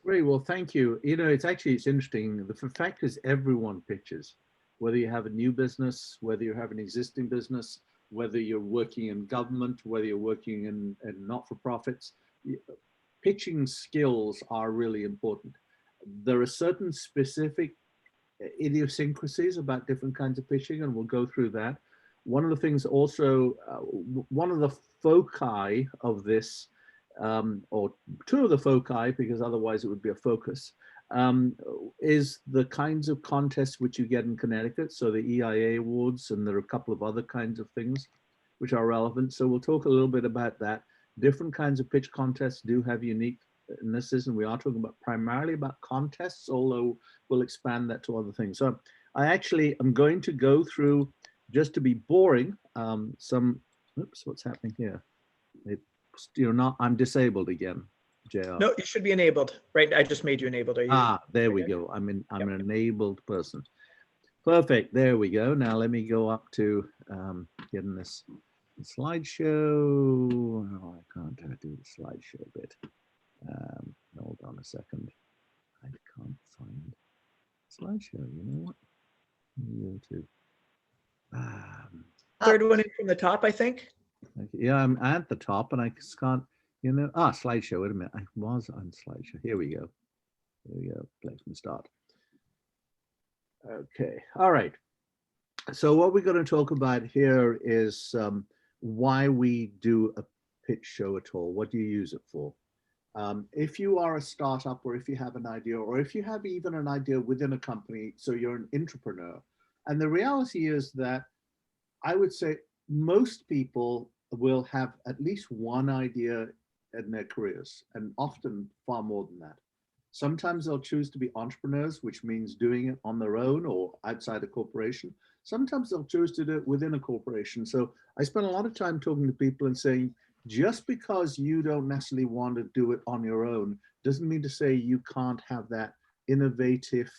Great. Well, thank you. You know, it's interesting. The fact is everyone pitches, whether you have a new business, whether you have an existing business, whether you're working in government, whether you're working in not-for-profits, pitching skills are really important. There are certain specific idiosyncrasies about different kinds of pitching, and we'll go through that. One of the things also, one of the foci of this, or two of the foci, because otherwise it would be a focus, is the kinds of contests which you get in Connecticut. So the EIA awards, and there are a couple of other kinds of things which are relevant. So we'll talk a little bit about that. Different kinds of pitch contests do have uniquenesses, and we are talking about primarily about contests, although we'll expand that to other things. So I actually am going to go through, just to be boring, oops, what's happening here? You're not, I'm disabled again, JR. No, you should be enabled, right? I just made you enabled. Are you? There we go. I'm an enabled person. Perfect. There we go. Now let me go up to getting this slideshow. Oh, I can't do the slideshow bit. Hold on a second. I can't find slideshow. You know what? Go to third one in from the top, I think. Yeah, I'm at the top, and I just can't. You know, slideshow. Wait a minute. I was on slideshow. Here we go. Here we go. Play from start. Okay. All right. So what we're going to talk about here is why we do a pitch show at all. What do you use it for? If you are a startup, or if you have an idea, or if you have even an idea within a company, so you're an entrepreneur. And the reality is that I would say most people will have at least one idea in their careers, and often far more than that. Sometimes they'll choose to be entrepreneurs, which means doing it on their own or outside a corporation. Sometimes they'll choose to do it within a corporation. So I spend a lot of time talking to people and saying, just because you don't necessarily want to do it on your own, doesn't mean to say you can't have that innovative,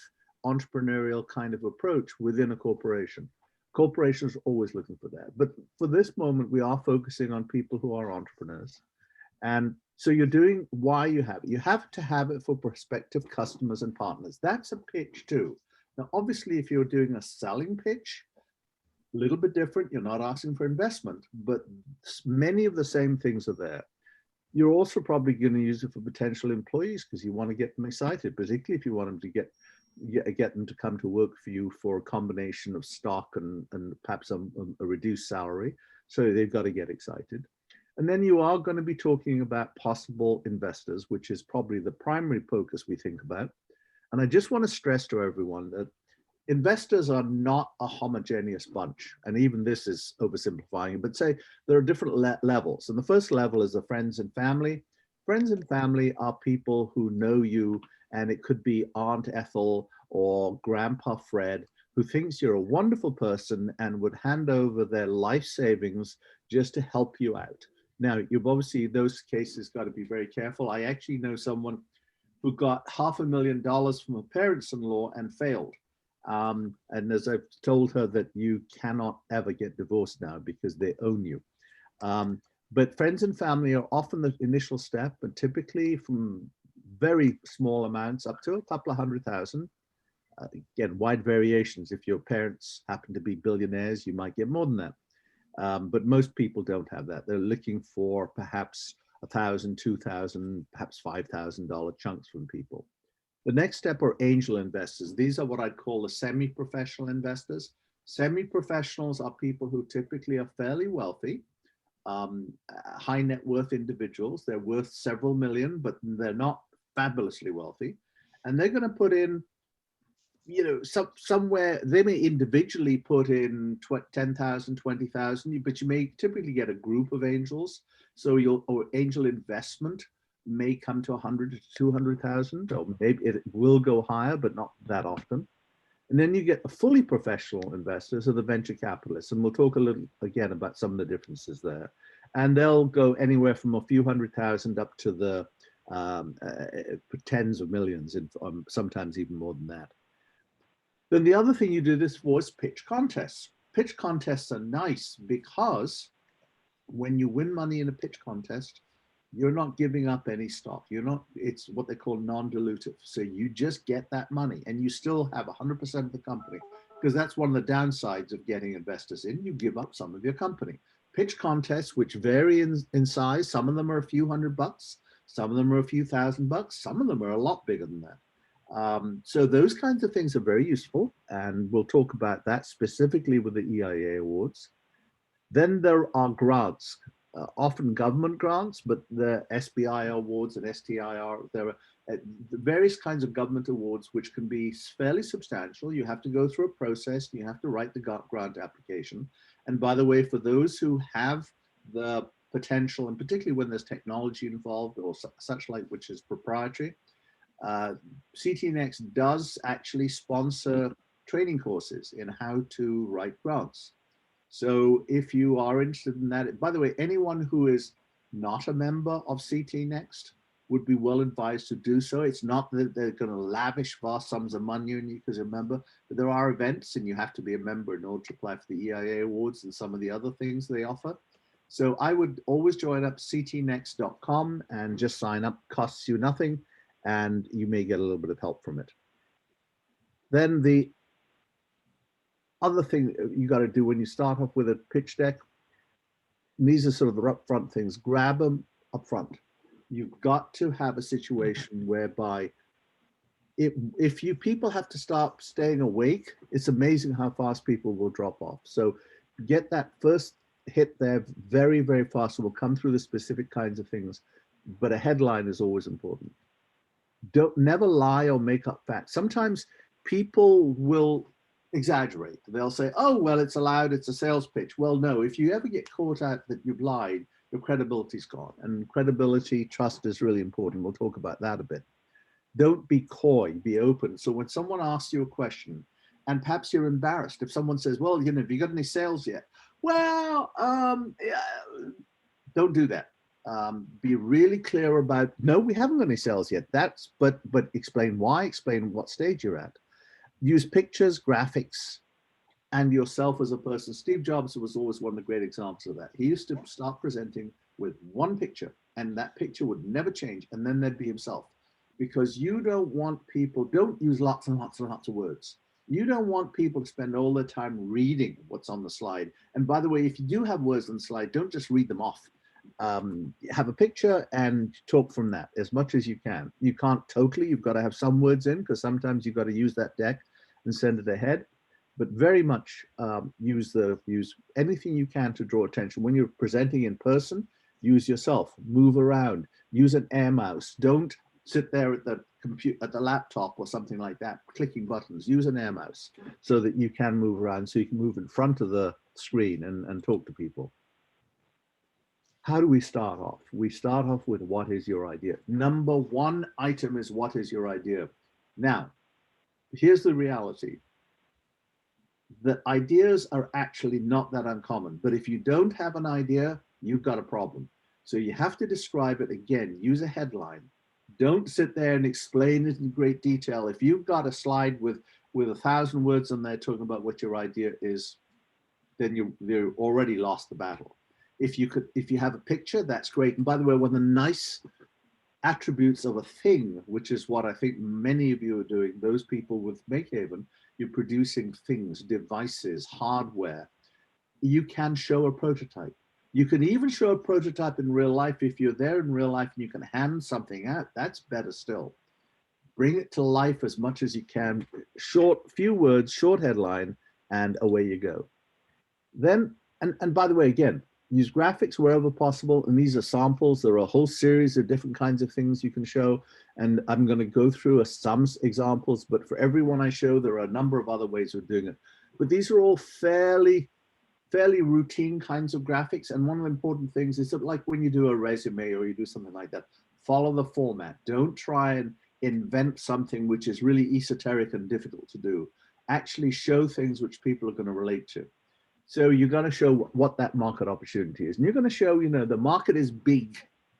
entrepreneurial kind of approach within a corporation. Corporations are always looking for that. But for this moment, we are focusing on people who are entrepreneurs. And so you're doing why you have it. You have to have it for prospective customers and partners. That's a pitch too. Now, obviously, if you're doing a selling pitch, a little bit different. You're not asking for investment, but many of the same things are there. You're also probably going to use it for potential employees because you want to get them excited, particularly if you want them to get them to come to work for you for a combination of stock and perhaps a reduced salary. So they've got to get excited. And then you are going to be talking about possible investors, which is probably the primary focus we think about. And I just want to stress to everyone that investors are not a homogeneous bunch. And even this is oversimplifying, but say there are different levels. And the first level is the friends and family. Friends and family are people who know you, and it could be Aunt Ethel or Grandpa Fred, who thinks you're a wonderful person and would hand over their life savings just to help you out. Now, you've obviously, those cases got to be very careful. I actually know someone who got $500,000 from her parents-in-law and failed. And as I've told her that you cannot ever get divorced now because they own you. But friends and family are often the initial step, but typically from very small amounts up to a couple of $100,000. Again, wide variations. If your parents happen to be billionaires, you might get more than that. But most people don't have that. They're looking for perhaps $1,000, $2,000, perhaps $5,000 chunks from people. The next step are angel investors. These are what I'd call the semi-professional investors. Semi-professionals are people who typically are fairly wealthy, high net worth individuals. They're worth several million, but they're not fabulously wealthy. And they're going to put in, you know, somewhere, they may individually put in 10,000, 20,000, but you may typically get a group of angels. So or angel investment may come to 100 to 200,000, or maybe it will go higher, but not that often. And then you get the fully professional investors, or the venture capitalists, and we'll talk a little again about some of the differences there. And they'll go anywhere from a few 100,000 up to the tens of millions, and sometimes even more than that. Then the other thing you do this for is pitch contests. Pitch contests are nice because when you win money in a pitch contest, You're not giving up any stock. You're not, it's what they call non-dilutive. So you just get that money and you still have 100% of the company, because that's one of the downsides of getting investors in. You give up some of your company. Pitch contests, which vary in size. Some of them are a few $100, some of them are a few $1,000, some of them are a lot bigger than that. So those kinds of things are very useful, and we'll talk about that specifically with the EIA awards. Then there are grants, often government grants, but the SBI awards and STIR, there are various kinds of government awards which can be fairly substantial. You have to go through a process, you have to write the grant application. And by the way, for those who have the potential, and particularly when there's technology involved or such like, which is proprietary, CT Next does actually sponsor training courses in how to write grants. So if you are interested in that, by the way, anyone who is not a member of CT Next would be well advised to do so. It's not that they're going to lavish vast sums of money on you because you're a member, but there are events and you have to be a member in order to apply for the EIA awards and some of the other things they offer. So I would always join up ctnext.com and just sign up, costs you nothing, and you may get a little bit of help from it. Then the other thing you got to do when you start off with a pitch deck, and these are sort of the upfront things, grab them upfront. You've got to have a situation whereby if you people have to start staying awake, it's amazing how fast people will drop off. So get that first hit there very, very fast. We'll come through the specific kinds of things, but a headline is always important. Don't never lie or make up facts. Sometimes people will exaggerate. They'll say, oh, well, it's allowed, it's a sales pitch. Well, no, if you ever get caught out that you've lied, your credibility's gone. And credibility, trust is really important. We'll talk about that a bit. Don't be coy, be open. So when someone asks you a question, and perhaps you're embarrassed, if someone says, well, you know, have you got any sales yet? Well, yeah, don't do that. Be really clear about, no, we haven't got any sales yet. That's, but explain why, explain what stage you're at. Use pictures, graphics, and yourself as a person. Steve Jobs was always one of the great examples of that. He used to start presenting with one picture, and that picture would never change, and then there'd be himself. Because you don't want people, don't use lots and lots and lots of words. You don't want people to spend all their time reading what's on the slide. And by the way, if you do have words on the slide, don't just read them off. Have a picture and talk from that as much as you can. You can't totally, you've got to have some words in, because sometimes you've got to use that deck and send it ahead, but very much use anything you can to draw attention. When you're presenting in person, use yourself, move around, use an air mouse. Don't sit there at the computer, at the laptop or something like that, clicking buttons. Use an air mouse so that you can move around, so you can move in front of the screen and talk to people. How do we start off? We start off with, what is your idea? Number one item is, what is your idea? Now, here's the reality. The ideas are actually not that uncommon, but if you don't have an idea, you've got a problem. So you have to describe it again, use a headline. Don't sit there and explain it in great detail. If you've got a slide with 1,000 words on there talking about what your idea is, then you've already lost the battle. If you have a picture, that's great. And by the way, one of the nice attributes of a thing, which is what I think many of you are doing, those people with MakeHaven, you're producing things, devices, hardware. You can show a prototype. You can even show a prototype in real life. If you're there in real life and you can hand something out, that's better still. Bring it to life as much as you can. Short, few words, short headline, and away you go. Then, and by the way, again, use graphics wherever possible. And these are samples. There are a whole series of different kinds of things you can show. And I'm going to go through some examples, but for every one I show, there are a number of other ways of doing it. But these are all fairly routine kinds of graphics. And one of the important things is that, like when you do a resume or you do something like that, follow the format. Don't try and invent something which is really esoteric and difficult to do. Actually show things which people are going to relate to. So you're going to show what that market opportunity is. And you're going to show, you know, the market is big,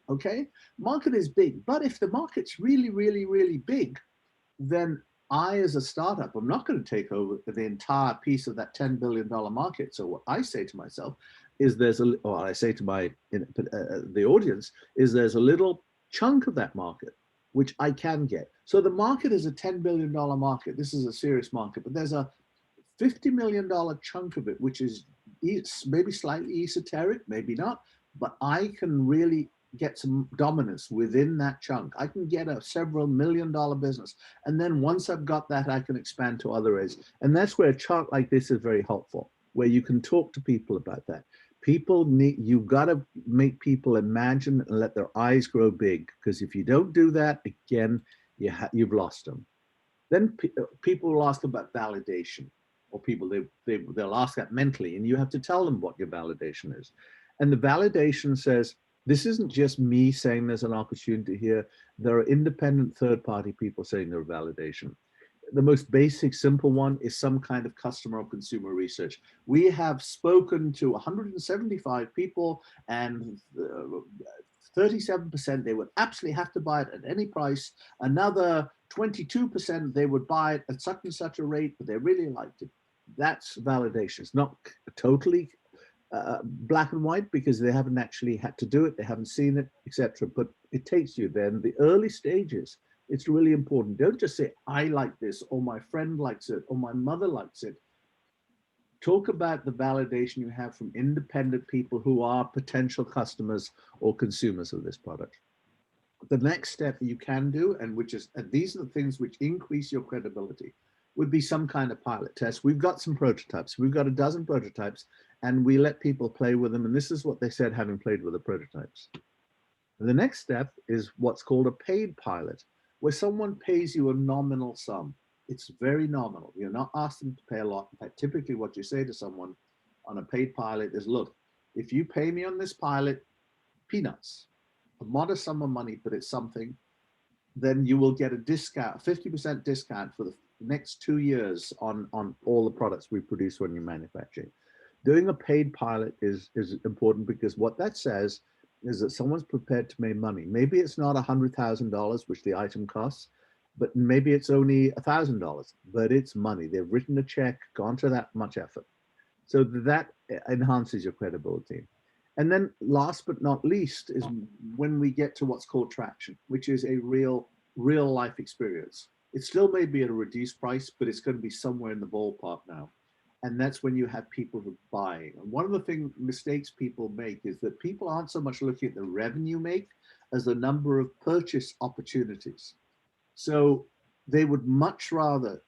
okay? Market is big. But if the market's really, really, really big, then I, as a startup, I'm not going to take over the entire piece of that $10 billion market. So what I say to myself, is there's a, or I say to my the audience, is there's a little chunk of that market which I can get. So the market is a $10 billion market. This is a serious market, but there's a $50 million chunk of it, which is maybe slightly esoteric, maybe not, but I can really get some dominance within that chunk. I can get a several $1 million business. And then once I've got that, I can expand to other areas. And that's where a chart like this is very helpful, where you can talk to people about that. People need, you've got to make people imagine and let their eyes grow big, because if you don't do that, again, you've lost them. Then people will ask about validation, or people, they'll ask that mentally, and you have to tell them what your validation is. And the validation says, this isn't just me saying there's an opportunity here. There are independent third-party people saying there's validation. The most basic, simple one is some kind of customer or consumer research. We have spoken to 175 people, and 37% they would absolutely have to buy it at any price. Another 22% they would buy it at such and such a rate, but they really liked it. That's validation. It's not totally black and white, because they haven't actually had to do it, they haven't seen it, etc. But it takes you then the early stages. It's really important. Don't just say, I like this, or my friend likes it, or my mother likes it. Talk about the validation you have from independent people who are potential customers or consumers of this product. The next step you can do, and which is, and these are the things which increase your credibility, would be some kind of pilot test. We've got some prototypes. We've got a dozen prototypes, and we let people play with them. And this is what they said, having played with the prototypes. The next step is what's called a paid pilot, where someone pays you a nominal sum. It's very nominal. You're not asking to pay a lot. In fact, typically what you say to someone on a paid pilot is, look, if you pay me on this pilot, peanuts, a modest sum of money, but it's something, then you will get a discount, 50% discount for the next 2 years on all the products we produce when you're manufacturing. Doing a paid pilot is important, because what that says is that someone's prepared to make money. Maybe it's not $100,000, which the item costs, but maybe it's only $1,000, but it's money. They've written a check, gone to that much effort. So that enhances your credibility. And then last but not least is when we get to what's called traction, which is a real life experience. It still may be at a reduced price, but it's going to be somewhere in the ballpark now. And that's when you have people who buy. And one of the mistakes people make is that people aren't so much looking at the revenue make as the number of purchase opportunities. So they would much rather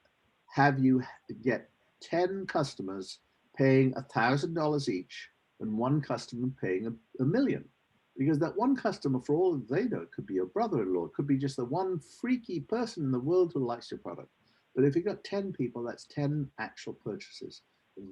have you get 10 customers paying $1,000 each than one customer paying $1 million. Because that one customer, for all they know, could be your brother-in-law, it could be just the one freaky person in the world who likes your product. But if you've got 10 people, that's 10 actual purchases.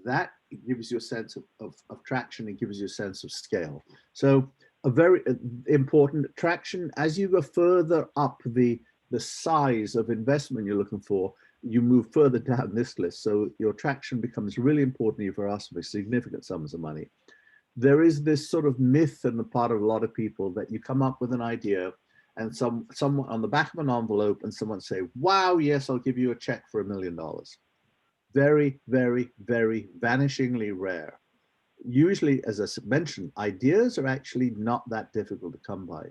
That gives you a sense of traction. It gives you a sense of scale. So a very important traction. As you go further up the size of investment you're looking for, you move further down this list. So your traction becomes really important if you're asking for significant sums of money. There is this sort of myth on the part of a lot of people that you come up with an idea, and someone on the back of an envelope, and someone say, wow, yes, I'll give you a check for $1 million. Very, very, very vanishingly rare. Usually, as I mentioned, ideas are actually not that difficult to come by.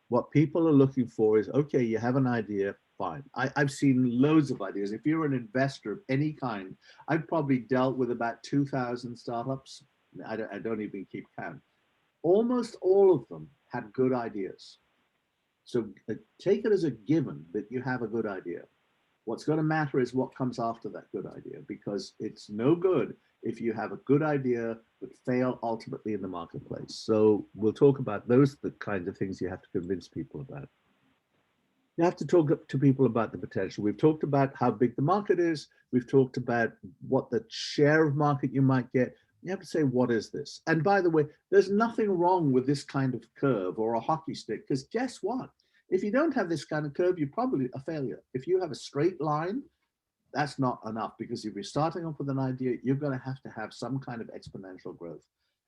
What people are looking for is, okay, you have an idea, fine. I've seen loads of ideas. If you're an investor of any kind, I've probably dealt with about 2,000 startups. I don't even keep count. Almost all of them had good ideas. So take it as a given that you have a good idea. What's going to matter is what comes after that good idea, because it's no good if you have a good idea but fail ultimately in the marketplace. So we'll talk about those, the kinds of things you have to convince people about. You have to talk to people about the potential. We've talked about how big the market is. We've talked about what the share of market you might get. You have to say, what is this? And by the way, there's nothing wrong with this kind of curve or a hockey stick, because guess what? If you don't have this kind of curve, you're probably a failure. If you have a straight line, that's not enough, because if you're starting off with an idea, you're going to have some kind of exponential growth.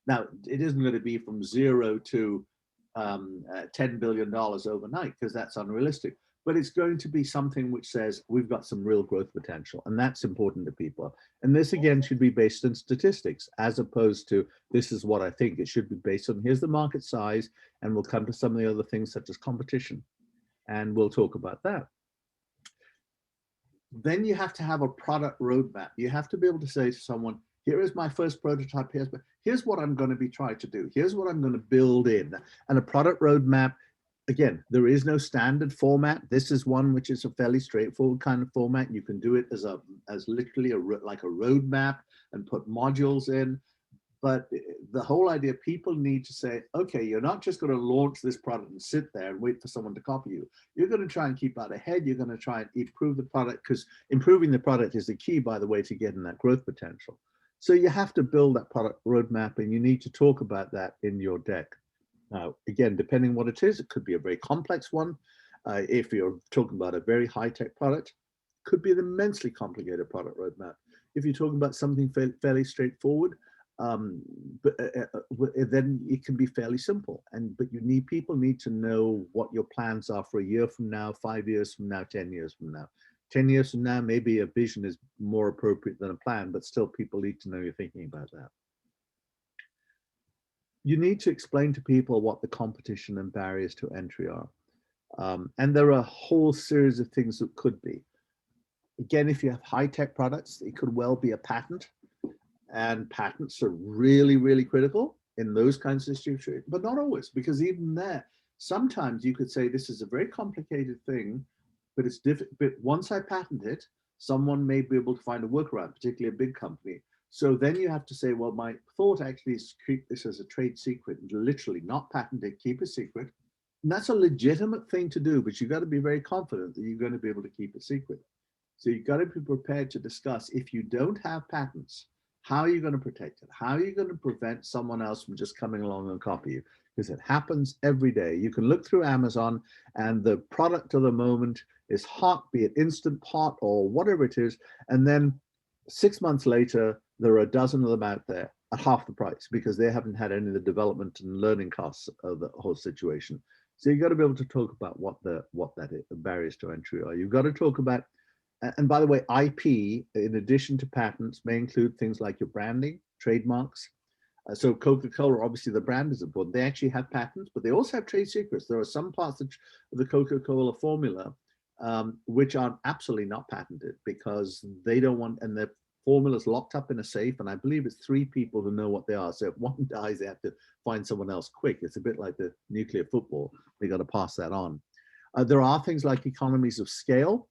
Now, it isn't going to be from 0 to $10 billion overnight, because that's unrealistic. but it's going to be something which says we've got some real growth potential, and that's important to people. And this again should be based on statistics as opposed to this is what I think. It should be based on here's the market size, and we'll come to some of the other things such as competition, and we'll talk about that. Then you have to have a product roadmap. You have to be able to say to someone, here is my first prototype, here's what I'm going to be trying to do, here's what I'm going to build in. And a product roadmap, again, there is no standard format. This is one which is a fairly straightforward kind of format. You can do it as literally like a roadmap and put modules in. But the whole idea, people need to say, okay, you're not just going to launch this product and sit there and wait for someone to copy you. You're going to try and keep out ahead. You're going to try and improve the product, because improving the product is the key, by the way, to getting that growth potential. So you have to build that product roadmap, and you need to talk about that in your deck. Now, again, depending what it is, it could be a very complex one. If you're talking about a very high-tech product, it could be an immensely complicated product roadmap. If you're talking about something fairly straightforward, then it can be fairly simple. But people need to know what your plans are for a year from now, 5 years from now, 10 years from now. 10 years from now, maybe a vision is more appropriate than a plan, but still people need to know you're thinking about that. You need to explain to people what the competition and barriers to entry are. And there are a whole series of things that could be. Again, if you have high-tech products, it could well be a patent. And patents are really, really critical in those kinds of situations, but not always, because even there, sometimes you could say this is a very complicated thing, but it's difficult. But once I patent it, someone may be able to find a workaround, particularly a big company. So then you have to say, well, my thought actually is treat this as a trade secret, literally not patent it, keep it secret. And that's a legitimate thing to do, but you've got to be very confident that you're going to be able to keep it secret. So you've got to be prepared to discuss, if you don't have patents, how are you going to protect it? How are you going to prevent someone else from just coming along and copy you? Because it happens every day. You can look through Amazon and the product of the moment is hot, be it Instant Pot or whatever it is. And then 6 months later, there are a dozen of them out there at half the price because they haven't had any of the development and learning costs of the whole situation. So you've got to be able to talk about what the barriers to entry are. You've got to talk about, and by the way, IP, in addition to patents, may include things like your branding, trademarks. So Coca-Cola, obviously the brand is important. They actually have patents, but they also have trade secrets. There are some parts of the Coca-Cola formula which are absolutely not patented because they don't want, and the formula's locked up in a safe, and I believe it's 3 people who know what they are. So if one dies, they have to find someone else quick. It's a bit like the nuclear football. They got to pass that on. There are things like economies of scale.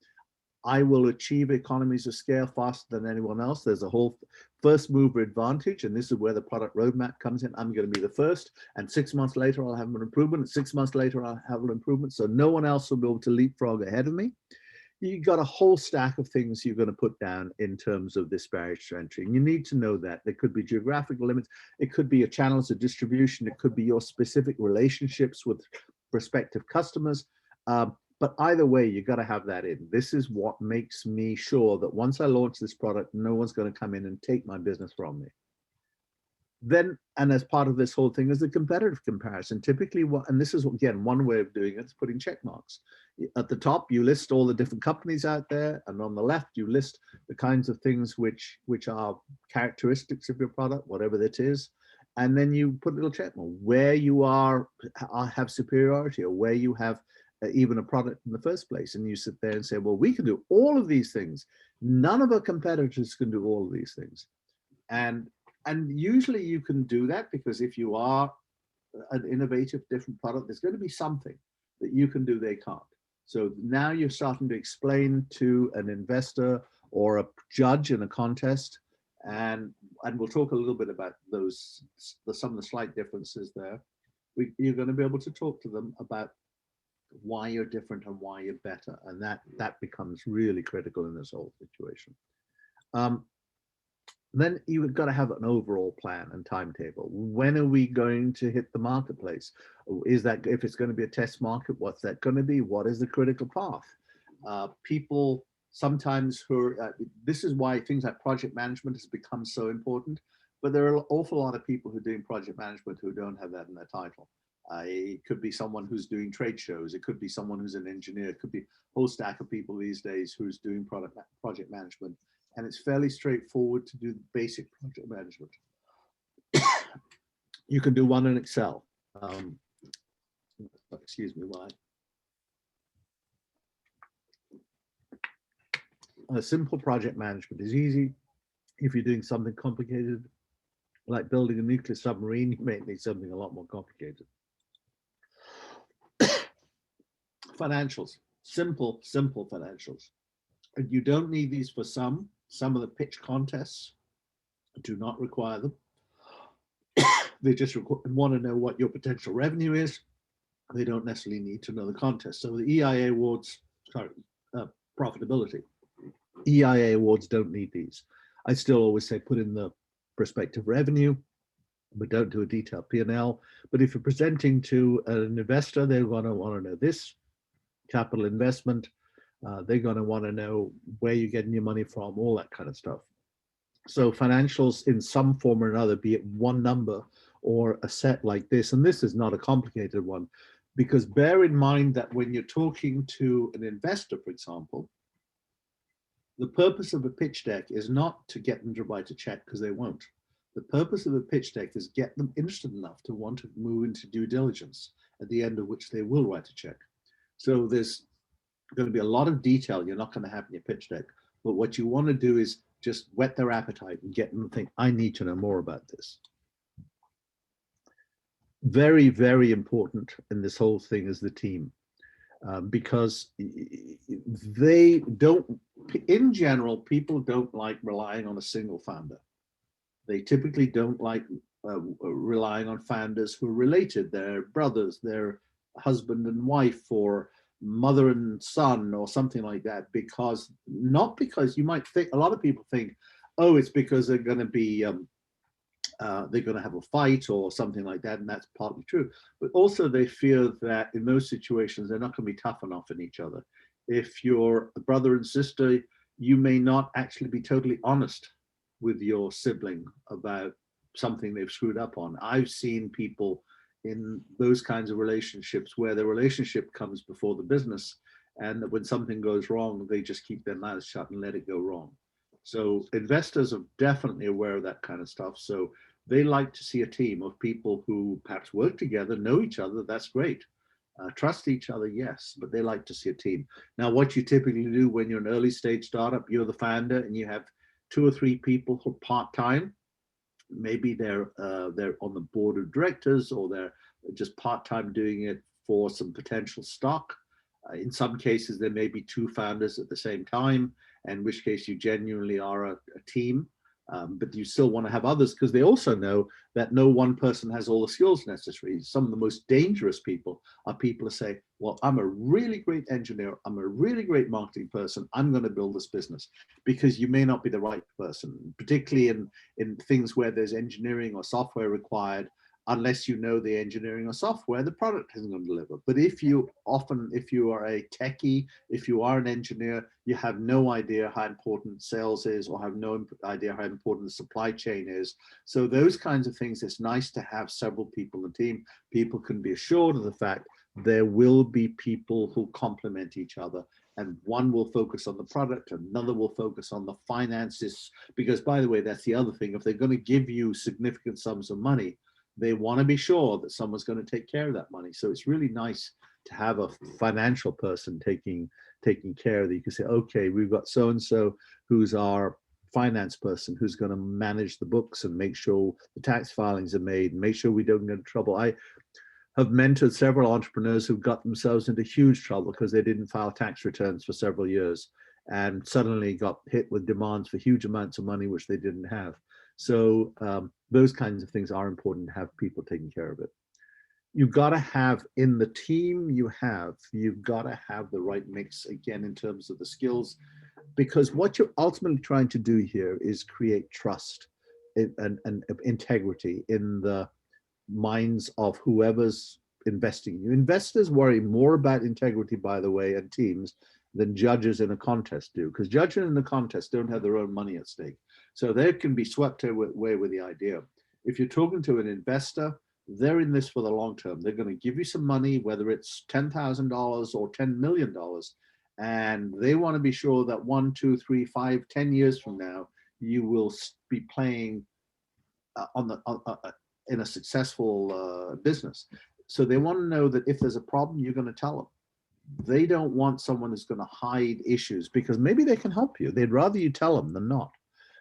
I will achieve economies of scale faster than anyone else. There's a whole first mover advantage, and this is where the product roadmap comes in. I'm going to be the first, and 6 months later I'll have an improvement, and 6 months later I'll have an improvement, so no one else will be able to leapfrog ahead of me. You've got a whole stack of things you're going to put down in terms of this barrier to entry, and you need to know that. There could be geographical limits, it could be your channels of distribution, it could be your specific relationships with prospective customers. But either way, you got to have that in. This is what makes me sure that once I launch this product, no one's going to come in and take my business from me. Then, and as part of this whole thing is the competitive comparison. Typically, and this is, again, one way of doing it, is putting check marks. At the top, you list all the different companies out there, and on the left, you list the kinds of things which are characteristics of your product, whatever that is. And then you put a little check mark where you have superiority, or where you have even a product in the first place. And you sit there and say, well, we can do all of these things. None of our competitors can do all of these things. And usually you can do that because if you are an innovative, different product, there's going to be something that you can do they can't. So now you're starting to explain to an investor or a judge in a contest, and we'll talk a little bit about those, some of the slight differences there. You're going to be able to talk to them about why you're different and why you're better, and that becomes really critical in this whole situation. Then you've got to have an overall plan and timetable. When are we going to hit the marketplace? Is that, if it's going to be a test market, what's that going to be? What is the critical path? People sometimes this is why things like project management has become so important, but there are an awful lot of people who are doing project management who don't have that in their title. It could be someone who's doing trade shows. It could be someone who's an engineer. It could be a whole stack of people these days who's doing project management. And it's fairly straightforward to do basic project management. You can do one in Excel. Excuse me, why? A simple project management is easy. If you're doing something complicated, like building a nuclear submarine, you may need something a lot more complicated. Financials, simple financials. And you don't need these for some of the pitch contests do not require them. They just want to know what your potential revenue is. They don't necessarily need to know the contest. So the EIA awards, sorry, profitability. EIA awards don't need these. I still always say put in the prospective revenue, but don't do a detailed P&L. But if you're presenting to an investor, they're going to want to know this capital investment. They're going to want to know where you're getting your money from, all that kind of stuff. So financials in some form or another, be it one number or a set like this, and this is not a complicated one, because bear in mind that when you're talking to an investor, for example, the purpose of a pitch deck is not to get them to write a check, because they won't. The purpose of a pitch deck is get them interested enough to want to move into due diligence, at the end of which they will write a check. So there's going to be a lot of detail you're not going to have in your pitch deck, but what you want to do is just whet their appetite and get them to think, I need to know more about this. Very, very important in this whole thing is the team, because they don't, in general, people don't like relying on a single founder. They typically don't like relying on founders who are related, their brothers, their husband and wife, or mother and son, or something like that, because not because you might think, a lot of people think, oh, it's because they're going to be they're going to have a fight or something like that, and that's partly true, but also they fear that in those situations they're not going to be tough enough on each other. If you're a brother and sister, you may not actually be totally honest with your sibling about something they've screwed up on. I've seen people in those kinds of relationships where the relationship comes before the business, and when something goes wrong, they just keep their mouths shut and let it go wrong. So investors are definitely aware of that kind of stuff. So they like to see a team of people who perhaps work together, know each other, that's great. Trust each other, yes, but they like to see a team. Now, what you typically do when you're an early stage startup, you're the founder and you have 2 or 3 people who are part-time. Maybe they're on the board of directors, or they're just part-time doing it for some potential stock. In some cases, there may be 2 founders at the same time, in which case you genuinely are a team, but you still want to have others, because they also know that no one person has all the skills necessary. Some of the most dangerous people are people who say, well, I'm a really great engineer, I'm a really great marketing person, I'm going to build this business, because you may not be the right person, particularly in things where there's engineering or software required. Unless you know the engineering or software, the product isn't going to deliver. But if you are a techie, if you are an engineer, you have no idea how important sales is, or have no idea how important the supply chain is. So those kinds of things, it's nice to have several people in the team. People can be assured of the fact there will be people who complement each other, and one will focus on the product, another will focus on the finances. Because, by the way, that's the other thing. If they're going to give you significant sums of money, they want to be sure that someone's going to take care of that money. So it's really nice to have a financial person taking care of that. You can say, okay, we've got so-and-so who's our finance person, who's going to manage the books and make sure the tax filings are made and make sure we don't get into trouble. I have mentored several entrepreneurs who've got themselves into huge trouble because they didn't file tax returns for several years and suddenly got hit with demands for huge amounts of money, which they didn't have. So those kinds of things are important to have people taking care of it. You've got to have in the team you've got to have the right mix, again, in terms of the skills, because what you're ultimately trying to do here is create trust and integrity in the minds of whoever's investing in you. Investors worry more about integrity, by the way, and teams than judges in a contest do, because judges in the contest don't have their own money at stake. So they can be swept away with the idea. If you're talking to an investor, they're in this for the long term. They're going to give you some money, whether it's $10,000 or $10 million. And they want to be sure that 1, 2, 3, 5, 10 years from now, you will be playing in a successful business. So they want to know that if there's a problem, you're going to tell them. They don't want someone who's going to hide issues, because maybe they can help you. They'd rather you tell them than not.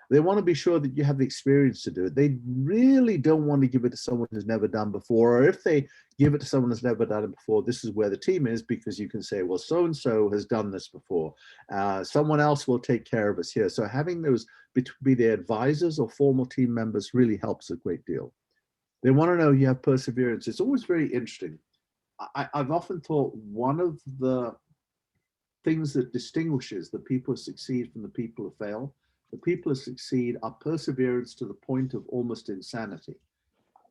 They want to be sure that you have the experience to do it. They really don't want to give it to someone who's never done before. Or if they give it to someone who's never done it before, this is where the team is, because you can say, well, so-and-so has done this before. Someone else will take care of us here. So having those be the advisors or formal team members really helps a great deal. They want to know you have perseverance. It's always very interesting. I've often thought one of the things that distinguishes the people who succeed from the people who fail, the people who succeed are perseverance to the point of almost insanity.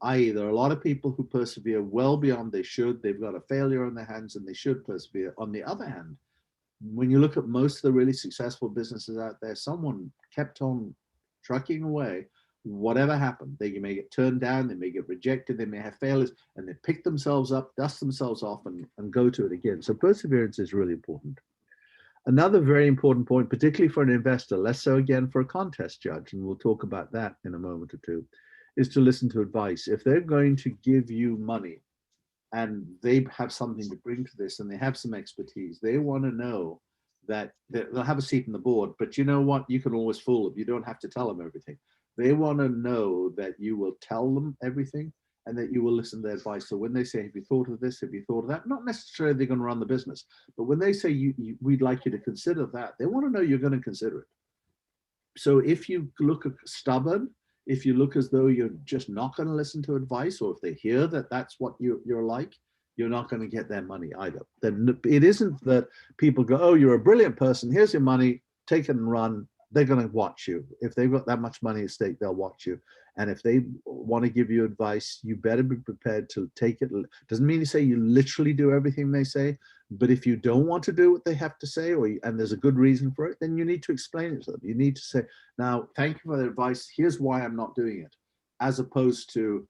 I.e., there are a lot of people who persevere well beyond they should. They've got a failure on their hands and they should persevere. On the other hand, when you look at most of the really successful businesses out there, someone kept on trucking away. Whatever happened, they may get turned down, they may get rejected, they may have failures, and they pick themselves up, dust themselves off, and go to it again. So perseverance is really important. Another very important point, particularly for an investor, less so again for a contest judge, and we'll talk about that in a moment or two, is to listen to advice. If they're going to give you money and they have something to bring to this and they have some expertise, they want to know that they'll have a seat on the board, but you know what? You can always fool them. You don't have to tell them everything. They want to know that you will tell them everything and that you will listen to their advice. So when they say, have you thought of this? Have you thought of that? Not necessarily they're going to run the business, but when they say, we'd like you to consider that, they want to know you're going to consider it. So if you look stubborn, if you look as though you're just not going to listen to advice, or if they hear that that's what you're like, you're not going to get their money either. Then it isn't that people go, oh, you're a brilliant person, here's your money, take it and run. They're going to watch you. If they've got that much money at stake, they'll watch you. And if they want to give you advice, you better be prepared to take it. Doesn't mean to say you literally do everything they say, but if you don't want to do what they have to say, and there's a good reason for it, then you need to explain it to them. You need to say, now, thank you for the advice. Here's why I'm not doing it, as opposed to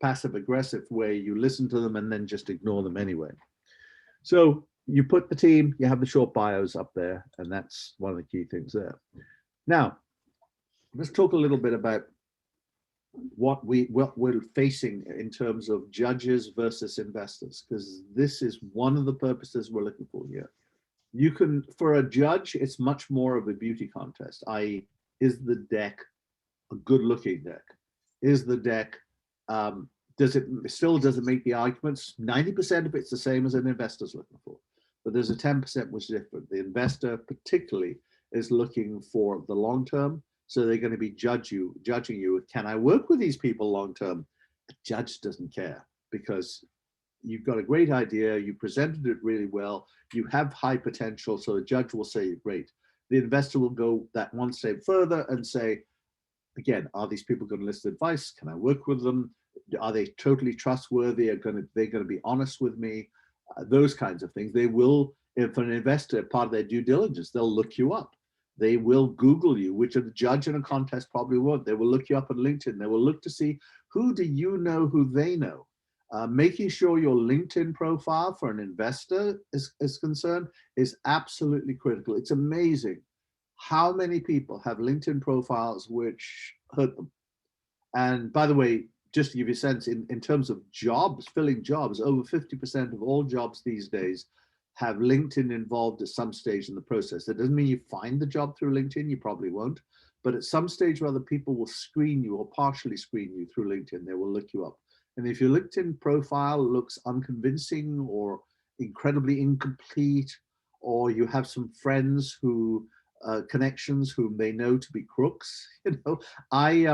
passive aggressive, where you listen to them and then just ignore them anyway. So you put the team, you have the short bios up there, and that's one of the key things there. Now, let's talk a little bit about what we're facing in terms of judges versus investors, because this is one of the purposes we're looking for here. You can, for a judge, it's much more of a beauty contest, i.e., is the deck a good looking deck? Is the deck, does it make the arguments? 90% of it's the same as an investor's looking for, but there's a 10% which is different. The investor particularly is looking for the long term. So they're going to be judging you. Can I work with these people long term? A judge doesn't care, because you've got a great idea, you presented it really well, you have high potential, so the judge will say, great. The investor will go that one step further and say, again, are these people going to listen to advice? Can I work with them? Are they totally trustworthy? They're going to be honest with me? Those kinds of things. They will, if an investor, part of their due diligence, they'll look you up. They will Google you, which a judge in a contest probably won't. They will look you up on LinkedIn. They will look to see, who do you know who they know? Making sure your LinkedIn profile for an investor is concerned is absolutely critical. It's amazing how many people have LinkedIn profiles which hurt them. And by the way, just to give you a sense, in terms of jobs, filling jobs, over 50% of all jobs these days have LinkedIn involved at some stage in the process. That doesn't mean you find the job through LinkedIn, you probably won't, but at some stage or other, people will screen you or partially screen you through LinkedIn. They will look you up. And if your LinkedIn profile looks unconvincing or incredibly incomplete, or you have some friends who, connections whom they know to be crooks, I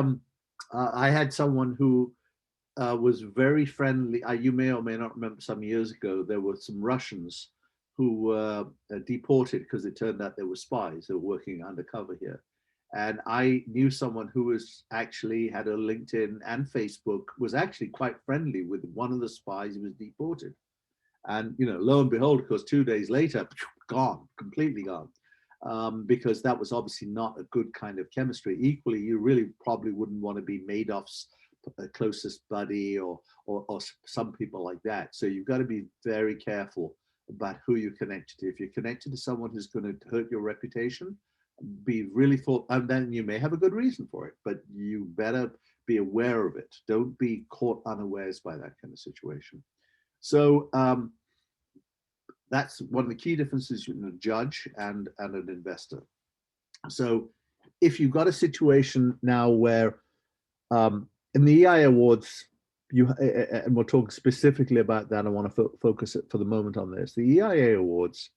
had someone who was very friendly. You may or may not remember, some years ago, there were some Russians who were deported because it turned out they were spies. They were working undercover here. And I knew someone who was actually had a LinkedIn and Facebook, was actually quite friendly with one of the spies who was deported. And, lo and behold, of course, 2 days later, gone, completely gone. Because that was obviously not a good kind of chemistry. Equally, you really probably wouldn't want to be Madoff's closest buddy or some people like that. So you've got to be very careful about who you're connected to. If you're connected to someone who's going to hurt your reputation, be really thought, and then you may have a good reason for it, but you better be aware of it. Don't be caught unawares by that kind of situation. So that's one of the key differences between a judge and an investor. So if you've got a situation now where in the EI Awards, and we'll talk specifically about that. I want to focus it for the moment on this. The EIA Awards,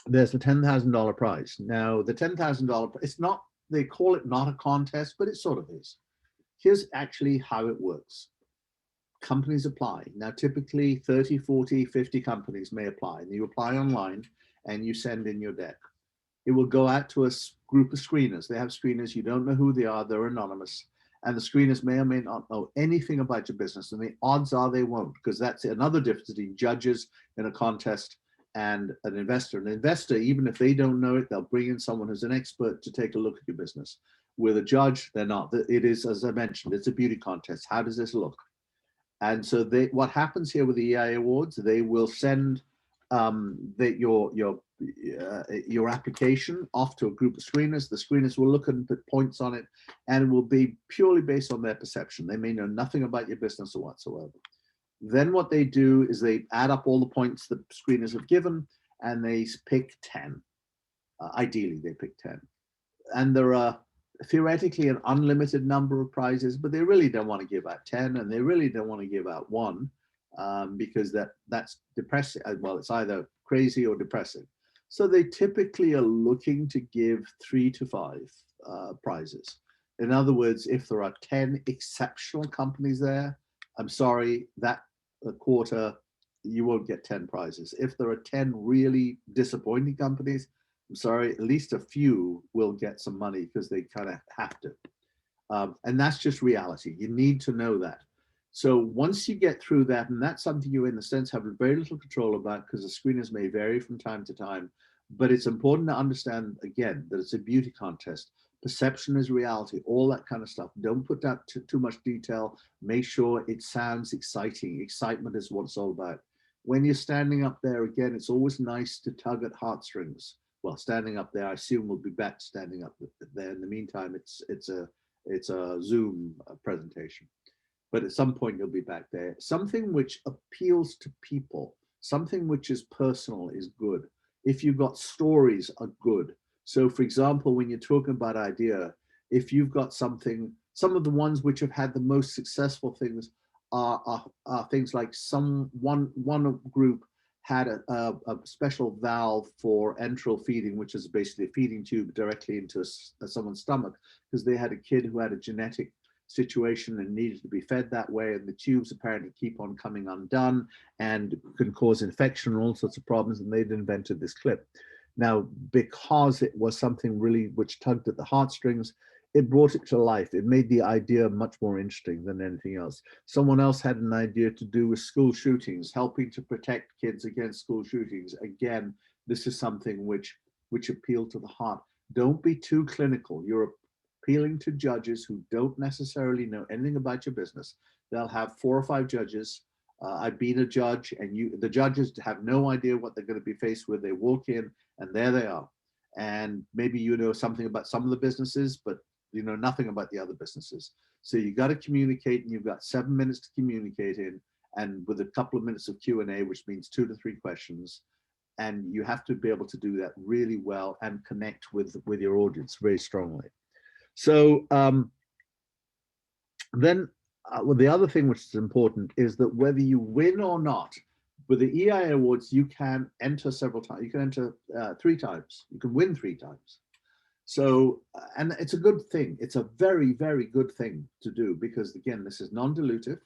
there's a $10,000 prize. Now, the $10,000, it's not, they call it not a contest, but it sort of is. Here's actually how it works. Companies apply. Now, typically 30, 40, 50 companies may apply. And you apply online and you send in your deck. It will go out to a group of screeners. They have screeners. You don't know who they are. They're anonymous. And the screeners may or may not know anything about your business. And the odds are they won't, because that's another difference between judges in a contest and an investor. An investor, even if they don't know it, they'll bring in someone who's an expert to take a look at your business. With a judge, they're not. It is, as I mentioned, it's a beauty contest. How does this look? And so what happens here with the EI Awards, they will send your application off to a group of screeners. The screeners will look and put points on it, and it will be purely based on their perception. They may know nothing about your business or whatsoever. Then what they do is they add up all the points the screeners have given, and they pick 10. Ideally, they pick 10. And there are theoretically an unlimited number of prizes, but they really don't want to give out 10, and they really don't want to give out 1. Because that's depressing. Well, it's either crazy or depressing. So they typically are looking to give 3 to 5 prizes. In other words, if there are 10 exceptional companies there, I'm sorry, that quarter, you won't get 10 prizes. If there are 10 really disappointing companies, I'm sorry, at least a few will get some money because they kind of have to. And that's just reality. You need to know that. So once you get through that, and that's something you, in a sense, have very little control about, because the screeners may vary from time to time, but it's important to understand, again, that it's a beauty contest. Perception is reality, all that kind of stuff. Don't put that too much detail. Make sure it sounds exciting. Excitement is what it's all about. When you're standing up there, again, it's always nice to tug at heartstrings. Well, standing up there, I assume we'll be back to standing up there. In the meantime, it's a Zoom presentation. But at some point you'll be back there. Something which appeals to people, something which is personal is good. If you've got stories are good. So for example, when you're talking about idea, if you've got something, some of the ones which have had the most successful things are things like one group had a special valve for enteral feeding, which is basically a feeding tube directly into someone's stomach, because they had a kid who had a genetic situation and needed to be fed that way, and the tubes apparently keep on coming undone and can cause infection and all sorts of problems, and they'd invented this clip. Now, because it was something really which tugged at the heartstrings, it brought it to life. It made the idea much more interesting than anything else. Someone else had an idea to do with school shootings, helping to protect kids against school shootings. Again, this is something which appealed to the heart. Don't be too clinical. You're appealing to judges who don't necessarily know anything about your business. They'll have 4 or 5 judges. I've been a judge, and the judges have no idea what they're going to be faced with. They walk in and there they are. And maybe you know something about some of the businesses, but you know nothing about the other businesses. So you got to communicate, and you've got 7 minutes to communicate in, and with a couple of minutes of Q&A, which means 2 to 3 questions. And you have to be able to do that really well and connect with your audience very strongly. So then well, the other thing which is important is that whether you win or not, with the EI Awards, you can enter several times. You can enter 3 times. You can win 3 times. So, and it's a good thing. It's a very, very good thing to do, because again, this is non-dilutive.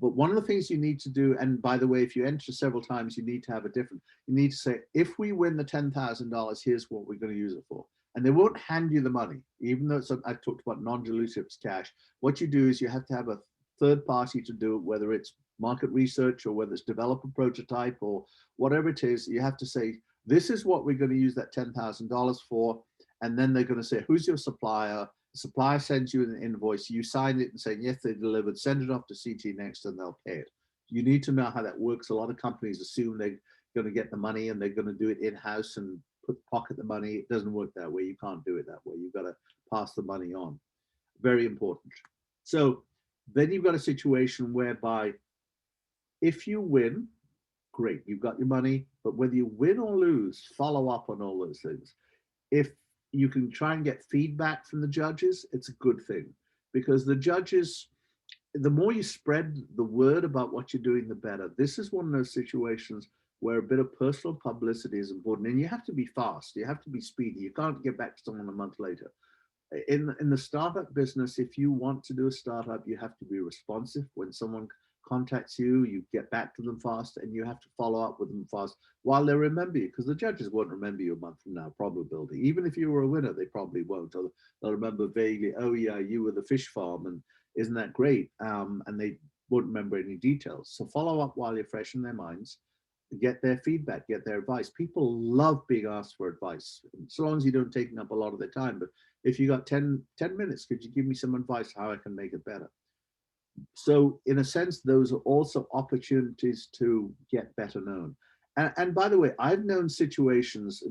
But one of the things you need to do, and by the way, if you enter several times, you need to have you need to say, if we win the $10,000, here's what we're going to use it for. And they won't hand you the money, even though I talked about non-dilutive cash. What you do is you have to have a third party to do it, whether it's market research or whether it's develop a prototype or whatever it is. You have to say, this is what we're going to use that $10,000 for. And then they're going to say, who's your supplier? The supplier sends you an invoice, you sign it and say, yes, they delivered, send it off to CT Next and they'll pay it. You need to know how that works. A lot of companies assume they're going to get the money and they're going to do it in-house and pocket the money. It doesn't work that way. You can't do it that way. You've got to pass the money on. Very important. So then you've got a situation whereby if you win, great, you've got your money, but whether you win or lose, follow up on all those things. If you can try and get feedback from the judges, it's a good thing, because the judges, the more you spread the word about what you're doing, the better. This is one of those situations where a bit of personal publicity is important, and you have to be fast, you have to be speedy. You can't get back to someone a month later. In the startup business, if you want to do a startup, you have to be responsive. When someone contacts you, you get back to them fast, and you have to follow up with them fast while they remember you, because the judges won't remember you a month from now, probability. Even if you were a winner, they probably won't. Or they'll remember vaguely, oh yeah, you were the fish farm, and isn't that great? And they won't remember any details. So follow up while you're fresh in their minds, get their feedback, get their advice. People love being asked for advice, so long as you don't take up a lot of their time. But if you got 10 minutes, could you give me some advice how I can make it better? So in a sense, those are also opportunities to get better known. And by the way, I've known situations,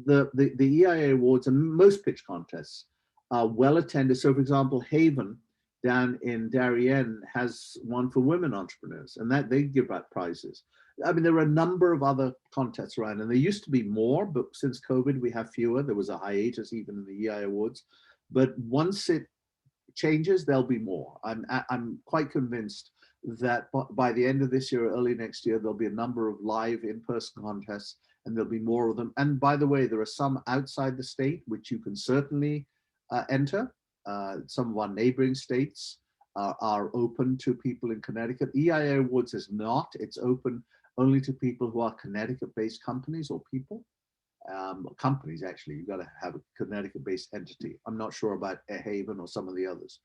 the EIA awards and most pitch contests are well attended. So for example, Haven down in Darien has one for women entrepreneurs, and that they give out prizes. I mean, there are a number of other contests around, and there used to be more, but since COVID, we have fewer. There was a hiatus even in the EIA awards. But once it changes, there'll be more. I'm quite convinced that by the end of this year or early next year, there'll be a number of live in-person contests, and there'll be more of them. And by the way, there are some outside the state which you can certainly enter. Some of our neighboring states are open to people in Connecticut. EIA Awards is not. It's open only to people who are Connecticut-based companies or people. Companies, actually, you've got to have a Connecticut-based entity. I'm not sure about Haven or some of the others.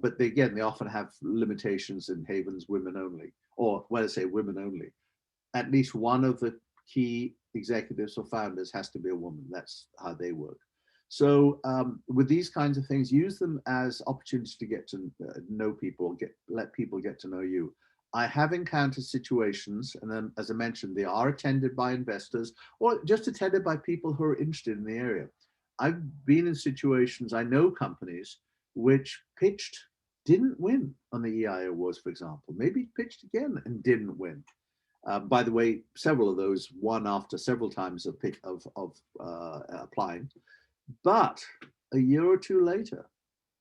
But again, they often have limitations in Haven's women only, or when I say women only, at least one of the key executives or founders has to be a woman. That's how they work. So with these kinds of things, use them as opportunities to get to know people, let people get to know you. I have encountered situations, and then as I mentioned, they are attended by investors or just attended by people who are interested in the area. I've been in situations, I know companies which pitched, didn't win on the EIA Awards, for example, maybe pitched again and didn't win. By the way, several of those won after several times of applying. But a year or two later,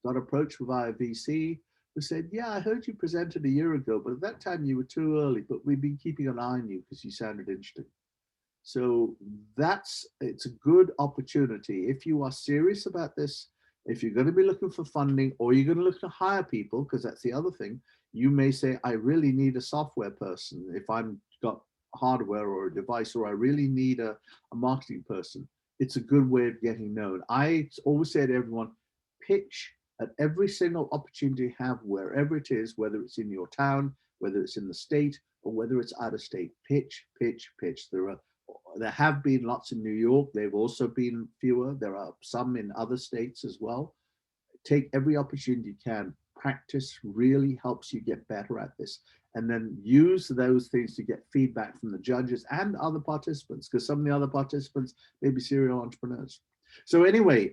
got approached by a VC who said, yeah, I heard you presented a year ago, but at that time you were too early, but we've been keeping an eye on you because you sounded interesting. So it's a good opportunity. If you are serious about this, if you're going to be looking for funding, or you're going to look to hire people, because that's the other thing, you may say, I really need a software person if I've got hardware or a device, or I really need a marketing person. It's a good way of getting known. I always say to everyone, pitch at every single opportunity you have, wherever it is, whether it's in your town, whether it's in the state, or whether it's out of state. Pitch, pitch, pitch. There have been lots in New York. They've also been fewer. There are some in other states as well. Take every opportunity you can. Practice really helps you get better at this. And then use those things to get feedback from the judges and other participants, because some of the other participants may be serial entrepreneurs. So anyway,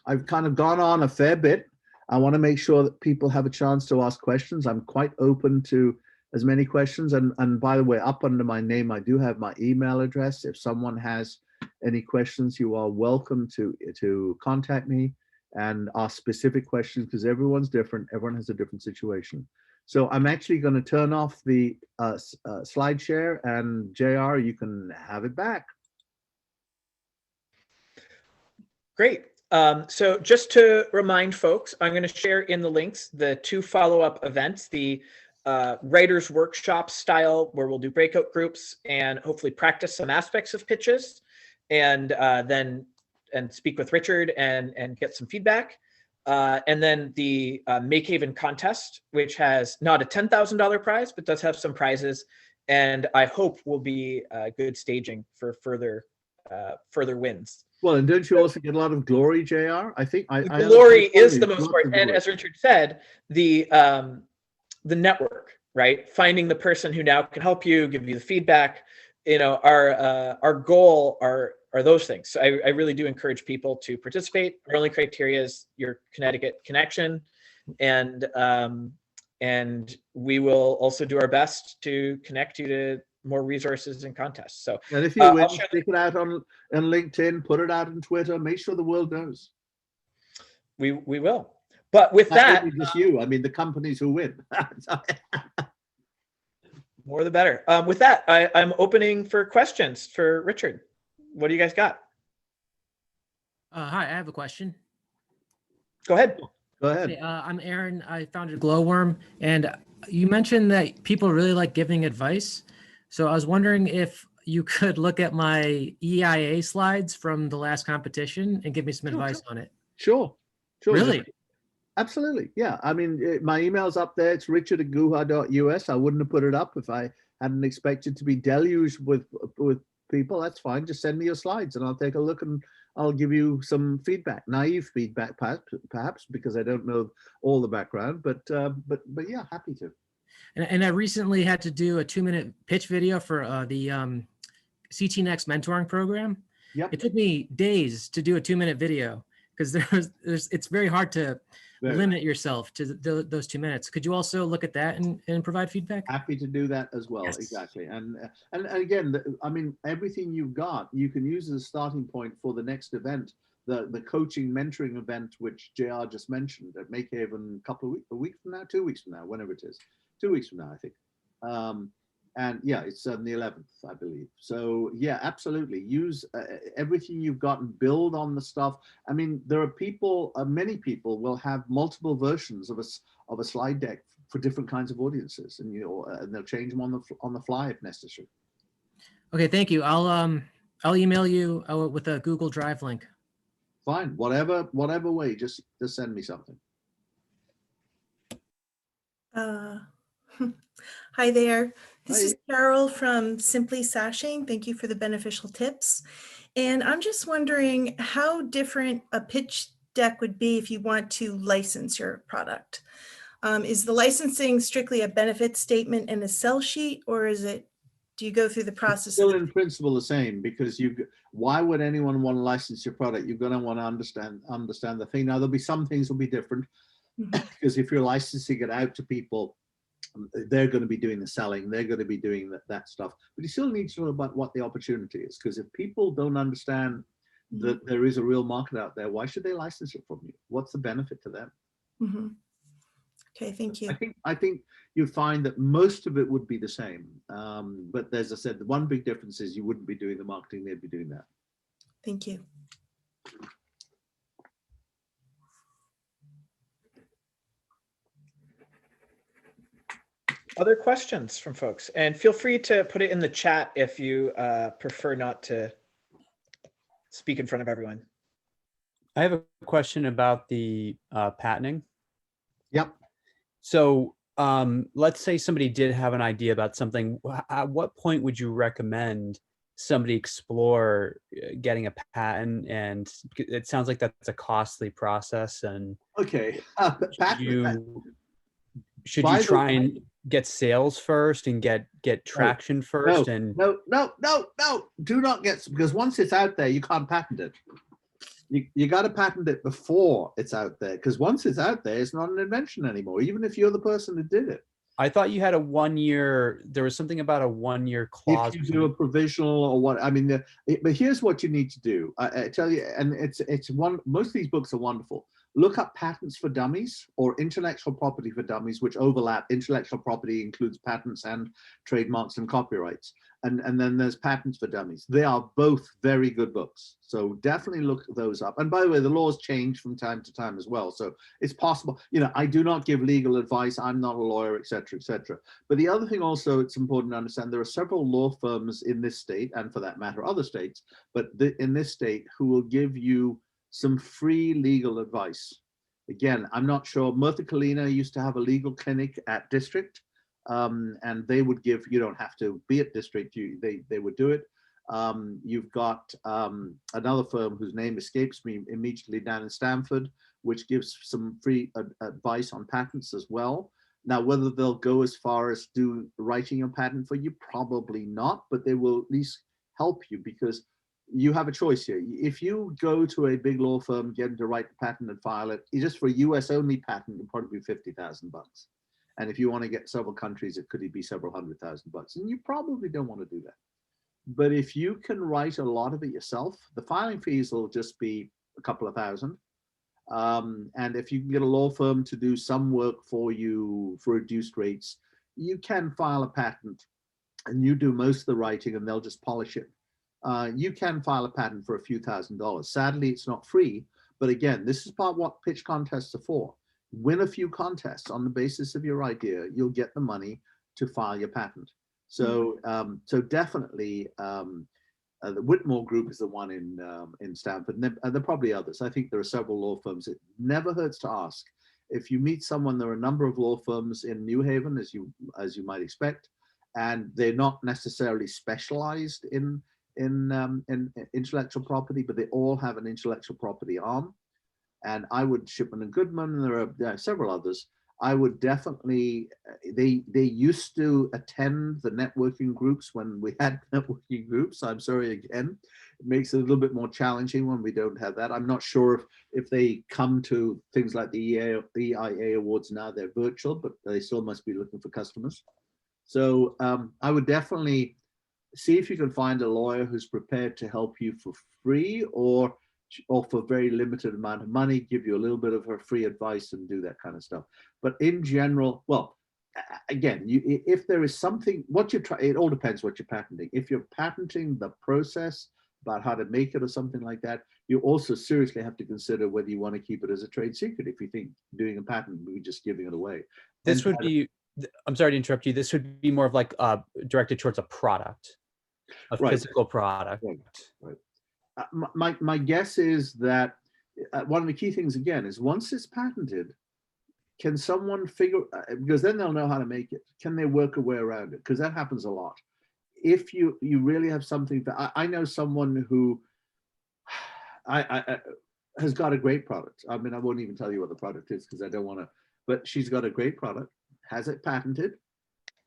I've kind of gone on a fair bit. I want to make sure that people have a chance to ask questions. I'm quite open to as many questions. And by the way, up under my name, I do have my email address. If someone has any questions, you are welcome to contact me and ask specific questions, because everyone's different. Everyone has a different situation. So I'm actually going to turn off the slide share, and JR, you can have it back. Great. So just to remind folks, I'm going to share in the links the 2 follow-up events, the writers workshop style, where we'll do breakout groups and hopefully practice some aspects of pitches, and then speak with Richard and get some feedback. And then the MakeHaven contest, which has not a $10,000 prize, but does have some prizes, and I hope will be good staging for further wins. Well, and don't you also get a lot of glory, JR? I think I Glory is the most lots of important. And glory. as Richard said, the network, right? Finding the person who now can help you, give you the feedback. You know, our goal are those things. So I really do encourage people to participate. Our only criteria is your Connecticut connection, and we will also do our best to connect you to more resources and contests. So And if you win, I'll share stick it out on LinkedIn, put it out on Twitter, make sure the world knows. we will. But with that, Not just you. I mean, the companies who win. more the better. With that, I'm opening for questions for Richard. What do you guys got? Hi, I have a question. Go ahead. Go ahead. Hey, I'm Aaron. I founded Glowworm, and you mentioned that people really like giving advice. So I was wondering if you could look at my EIA slides from the last competition and give me some advice on it. Sure. Really? Absolutely. Yeah. I mean, my email's up there. It's richard@guha.us. I wouldn't have put it up if I hadn't expected to be deluged with people. That's fine. Just send me your slides and I'll take a look and I'll give you some feedback, naive feedback, perhaps because I don't know all the background, but yeah, happy to. And I recently had to do a 2-minute pitch video for the CT Next mentoring program. Yep. It took me days to do a 2-minute video because it's very hard to limit yourself to those 2 minutes. Could you also look at that and provide feedback? Happy to do that as well. Yes. Exactly. And again, I mean, everything you've got, you can use as a starting point for the next event, the coaching mentoring event, which JR just mentioned at MakeHaven a week from now, 2 weeks from now, whenever it is, 2 weeks from now, I think. And yeah, it's on the 11th, I believe. So yeah, absolutely. Use everything you've got and build on the stuff. I mean, there are people, many people will have multiple versions of a slide deck for different kinds of audiences, and and they'll change them on the fly if necessary. Okay, thank you. I'll email you with a Google Drive link. Fine, whatever way, just send me something. Hi there. This Hi. is Carol from Simply Sashing. Thank you for the beneficial tips. And I'm just wondering how different a pitch deck would be if you want to license your product. Is the licensing strictly a benefit statement and a sell sheet, or do you go through the process? Still in principle the same, because why would anyone want to license your product? You're going to want to understand the thing. Now there'll be some things will be different, because if you're licensing it out to people, they're going to be doing the selling, they're going to be doing that stuff, but you still need to know about what the opportunity is, because if people don't understand that there is a real market out there, why should they license it from you? What's the benefit to them? Okay, thank you. I think you'd find that most of it would be the same, but as I said, the one big difference is you wouldn't be doing the marketing, they'd be doing that. Thank you. Other questions from folks, and feel free to put it in the chat if you prefer not to speak in front of everyone. I have a question about the patenting. Yep. So let's say somebody did have an idea about something. At what point would you recommend somebody explore getting a patent? And it sounds like that's a costly process. And okay, should you try and get sales first and get traction first? No, do not get, because once it's out there, you can't patent it. You got to patent it before it's out there, because once it's out there, it's not an invention anymore, even if you're the person that did it. I thought you had a 1 year, there was something about a 1 year clause. If you do a provisional or what, I mean, but here's what you need to do. I tell you, and most of these books are wonderful. Look up patents for dummies or intellectual property for dummies, which overlap. Intellectual property includes patents and trademarks and copyrights. And then there's patents for dummies. They are both very good books. So definitely look those up. And by the way, the laws change from time to time as well. So it's possible, I do not give legal advice. I'm not a lawyer, et cetera, et cetera. But the other thing also, it's important to understand, there are several law firms in this state, and for that matter, other states, but in this state, who will give you some free legal advice. Again, I'm not sure. Murtha Kalina used to have a legal clinic at District, and they would give, you don't have to be at District, they would do it. You've got another firm whose name escapes me immediately down in Stanford, which gives some free advice on patents as well. Now, whether they'll go as far as writing a patent for you, probably not, but they will at least help you, because you have a choice here. If you go to a big law firm, get them to write the patent and file it, just for a US only patent, it'll probably be $50,000. And if you want to get several countries, it could be several $100,000. And you probably don't want to do that. But if you can write a lot of it yourself, the filing fees will just be a couple of thousand. And if you can get a law firm to do some work for you for reduced rates, you can file a patent and you do most of the writing and they'll just polish it. You can file a patent for a few $1,000s. Sadly, it's not free. But again, this is part what pitch contests are for. Win a few contests on the basis of your idea, you'll get the money to file your patent. So, so definitely, the Whitmore Group is the one in Stanford, and there are probably others. I think there are several law firms. It never hurts to ask. If you meet someone, there are a number of law firms in New Haven, as you might expect, and they're not necessarily specialized in intellectual property, but they all have an intellectual property arm. And I would, Shipman and Goodman, and there are several others. I would definitely, they used to attend the networking groups when we had networking groups. I'm sorry, again, it makes it a little bit more challenging when we don't have that. I'm not sure if they come to things like the EIA awards now, they're virtual, but they still must be looking for customers. So I would definitely see if you can find a lawyer who's prepared to help you for free or for a very limited amount of money, give you a little bit of her free advice and do that kind of stuff. But in general, well, again, if there is something, it all depends what you're patenting. If you're patenting the process about how to make it or something like that, you also seriously have to consider whether you want to keep it as a trade secret. If you think doing a patent would be just giving it away. This would be, I'm sorry to interrupt you, this would be more of like directed towards a product, a physical product. Right. My guess is that one of the key things again is once it's patented, can someone figure, because then they'll know how to make it. Can they work a way around it? Because that happens a lot. If you really have something that I know someone who has got a great product. I mean, I won't even tell you what the product is because I don't want to, but she's got a great product, has it patented,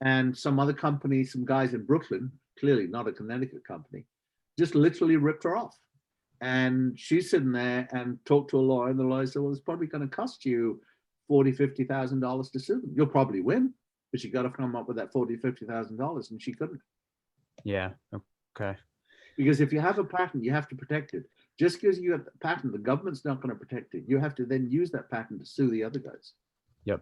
and some other company, some guys in Brooklyn, clearly not a Connecticut company, just literally ripped her off. And she's sitting there and talked to a lawyer, and the lawyer said, well, it's probably going to cost you $40,000, $50,000 to sue them. You'll probably win, but you got to come up with that $40,000, $50,000, and she couldn't. Yeah, okay. Because if you have a patent, you have to protect it. Just because you have a patent, the government's not going to protect it. You have to then use that patent to sue the other guys. Yep.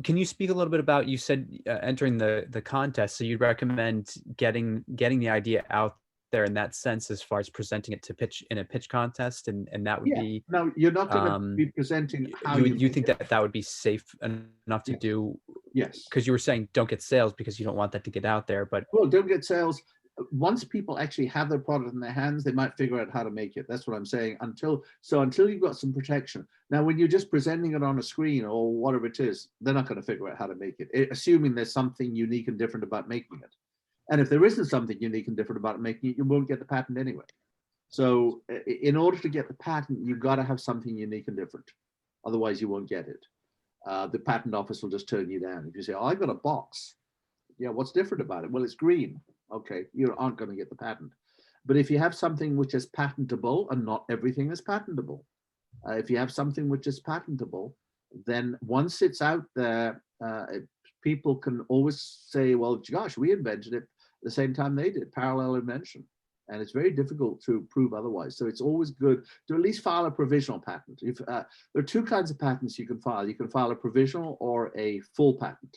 Can you speak a little bit about, you said entering the contest, so you'd recommend getting the idea out there in that sense as far as presenting it to pitch in a pitch contest, and that would be, no, you're not going to be presenting how you think that would be safe enough to do? Yes, because you were saying don't get sales because you don't want that to get out there, but well, don't get sales. Once people actually have their product in their hands, they might figure out how to make it. That's what I'm saying. Until you've got some protection. Now, when you're just presenting it on a screen or whatever it is, they're not going to figure out how to make it, assuming there's something unique and different about making it. And if there isn't something unique and different about making it, you won't get the patent anyway. So in order to get the patent, you've got to have something unique and different. Otherwise, you won't get it. The patent office will just turn you down. If you say, oh, I got a box. Yeah, what's different about it? Well, it's green. Okay, you aren't going to get the patent. But if you have something which is patentable, and not everything is patentable, if you have something which is patentable, then once it's out there, people can always say, well, gosh, we invented it the same time they did, parallel invention. And it's very difficult to prove otherwise. So it's always good to at least file a provisional patent. If, there are two kinds of patents you can file. You can file a provisional or a full patent.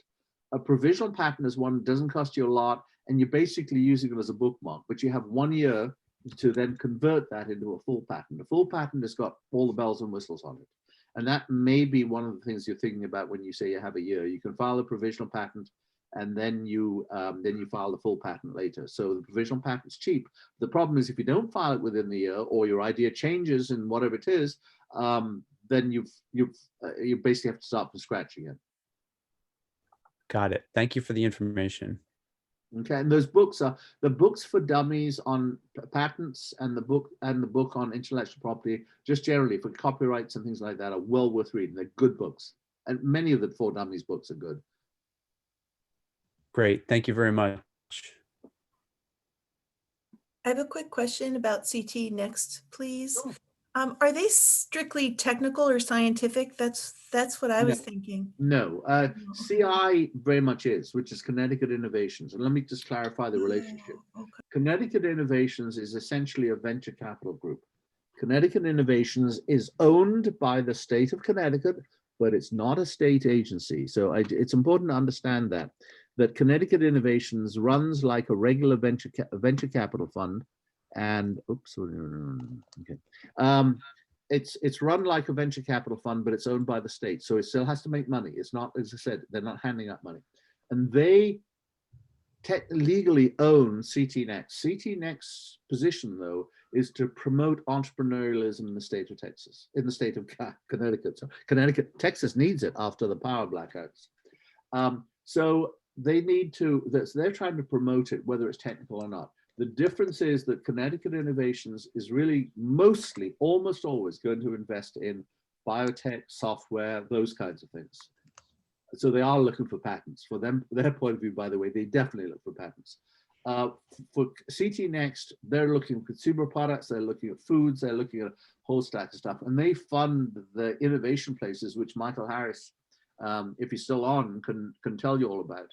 A provisional patent is one that doesn't cost you a lot, and you're basically using it as a bookmark, but you have 1 year to then convert that into a full patent. A full patent has got all the bells and whistles on it. And that may be one of the things you're thinking about when you say you have a year. You can file a provisional patent, and then you file the full patent later. So the provisional patent's cheap. The problem is if you don't file it within the year, or your idea changes and whatever it is, then you basically have to start from scratch again. Got it. Thank you for the information. Okay, and those books are the books for dummies on patents, and the book on intellectual property, just generally for copyrights and things like that, are well worth reading. They're good books, and many of the For Dummies books are good. Great. Thank you very much. I have a quick question about CT Next, please. Sure. Are they strictly technical or scientific? That's what I was thinking. No, CI very much is, which is Connecticut Innovations. And let me just clarify the relationship. Oh, okay. Connecticut Innovations is essentially a venture capital group. Connecticut Innovations is owned by the state of Connecticut, but it's not a state agency. So it's important to understand that Connecticut Innovations runs like a regular venture capital fund. And oops, okay. It's run like a venture capital fund, but it's owned by the state, so it still has to make money. It's not, as I said, they're not handing out money, and they legally own CT Next. CT Next's position, though, is to promote entrepreneurialism in the state of Texas, in the state of Connecticut. So Texas needs it after the power blackouts. So they need to. They're trying to promote it, whether it's technical or not. The difference is that Connecticut Innovations is really mostly, almost always, going to invest in biotech, software, those kinds of things. So they are looking for patents. For them, their point of view, by the way, they definitely look for patents. For CT Next, they're looking at consumer products, they're looking at foods, they're looking at a whole stack of stuff. And they fund the innovation places, which Michael Harris, if he's still on, can tell you all about.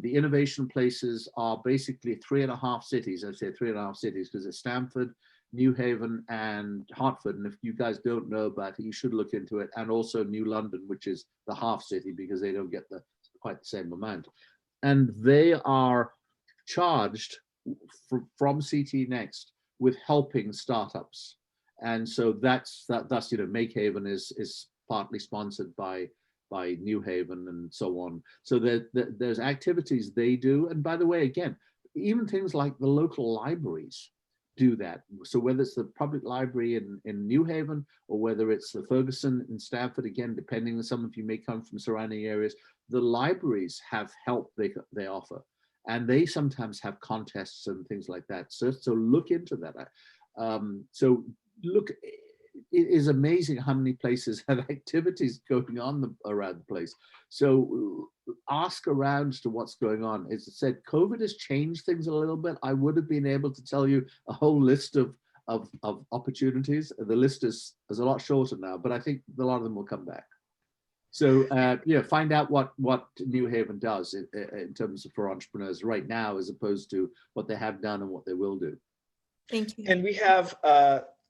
The innovation places are basically 3.5 cities. I say 3.5 cities because it's Stamford, New Haven, and Hartford. And if you guys don't know about it, you should look into it. And also New London, which is the half city, because they don't get quite the same amount. And they are charged from CT Next with helping startups. And so thus, MakeHaven is partly sponsored by New Haven and so on. So there's activities they do. And by the way, again, even things like the local libraries do that. So whether it's the public library in New Haven or whether it's the Ferguson in Stamford, again, depending on, some of you may come from surrounding areas, the libraries have help they offer. And they sometimes have contests and things like that. So look into that. It is amazing how many places have activities going on around the place. So ask around as to what's going on. As I said, COVID has changed things a little bit. I would have been able to tell you a whole list of opportunities. The list is a lot shorter now, but I think a lot of them will come back. So find out what New Haven does in terms of for entrepreneurs right now, as opposed to what they have done and what they will do. Thank you. And we have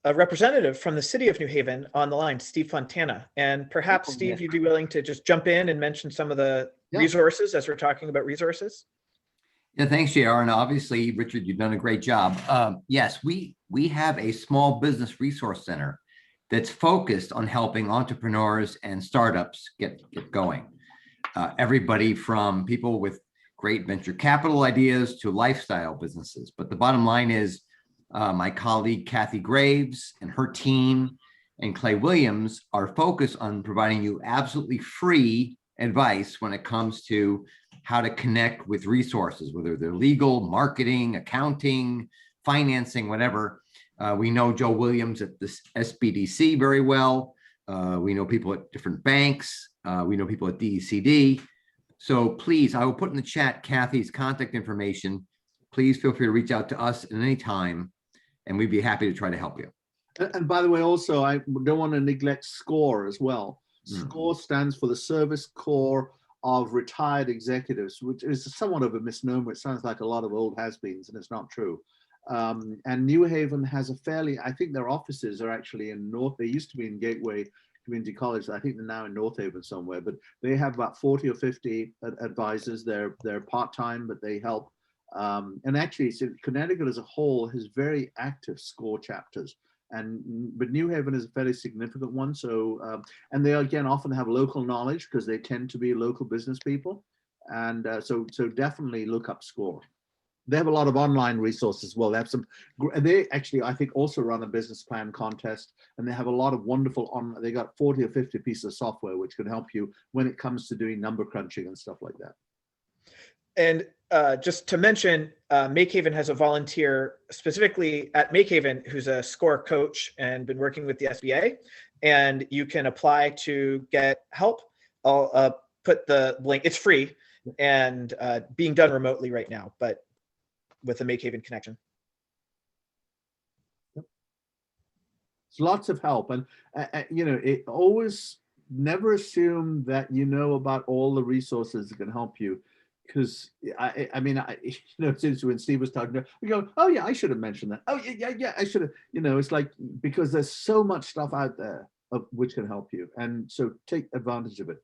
a representative from the city of New Haven on the line, Steve Fontana. And perhaps, Steve, you'd be willing to just jump in and mention some of the resources as we're talking about resources? Yeah, thanks, JR. And obviously, Richard, you've done a great job. Yes, we have a small business resource center that's focused on helping entrepreneurs and startups get going. Everybody from people with great venture capital ideas to lifestyle businesses. But the bottom line is, my colleague Kathy Graves and her team and Clay Williams are focused on providing you absolutely free advice when it comes to how to connect with resources, whether they're legal, marketing, accounting, financing, whatever. We know Joe Williams at the SBDC very well. We know people at different banks. We know people at DECD. So please, I will put in the chat Kathy's contact information. Please feel free to reach out to us at any time, and we'd be happy to try to help you. And by the way, also, I don't want to neglect SCORE as well. SCORE stands for the Service Corps of Retired Executives, which is somewhat of a misnomer. It sounds like a lot of old has-beens, and it's not true. And New Haven has a fairly, I think their offices are actually in they used to be in Gateway Community College. I think they're now in North Haven somewhere, but they have about 40 or 50 advisors. They're part-time, but they help. And actually, so Connecticut as a whole has very active SCORE chapters, but New Haven is a fairly significant one. So, and they again often have local knowledge because they tend to be local business people, and so definitely look up SCORE. They have a lot of online resources as well. They have some. They actually, I think, also run a business plan contest, and they have a lot of wonderful They got 40 or 50 pieces of software which can help you when it comes to doing number crunching and stuff like that. And just to mention, MakeHaven has a volunteer specifically at MakeHaven who's a score coach and been working with the SBA. And you can apply to get help. I'll put the link. It's free and being done remotely right now, but with a MakeHaven connection. It's lots of help, and you know, it always never assume that you know about all the resources that can help you, because I mean, you know, since when Steve was talking, we go, oh yeah, I should have mentioned that. Oh yeah, I should have. You know, it's like, because there's so much stuff out there of which can help you, and so take advantage of it.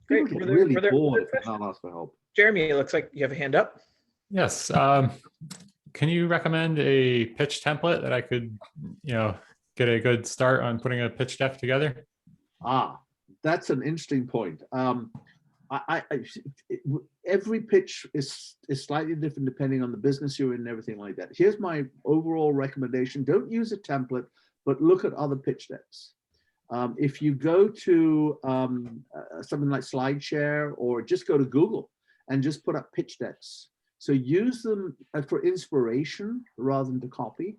Great. People get really bored if they can't ask for help. Jeremy, it looks like you have a hand up. Yes. Can you recommend a pitch template that I could, you know, get a good start on putting a pitch deck together? Ah, that's an interesting point. Every pitch is slightly different depending on the business you're in and everything like that. Here's my overall recommendation. Don't use a template, but look at other pitch decks. If you go to something like SlideShare, or just go to Google and just put up pitch decks. So use them for inspiration rather than to copy.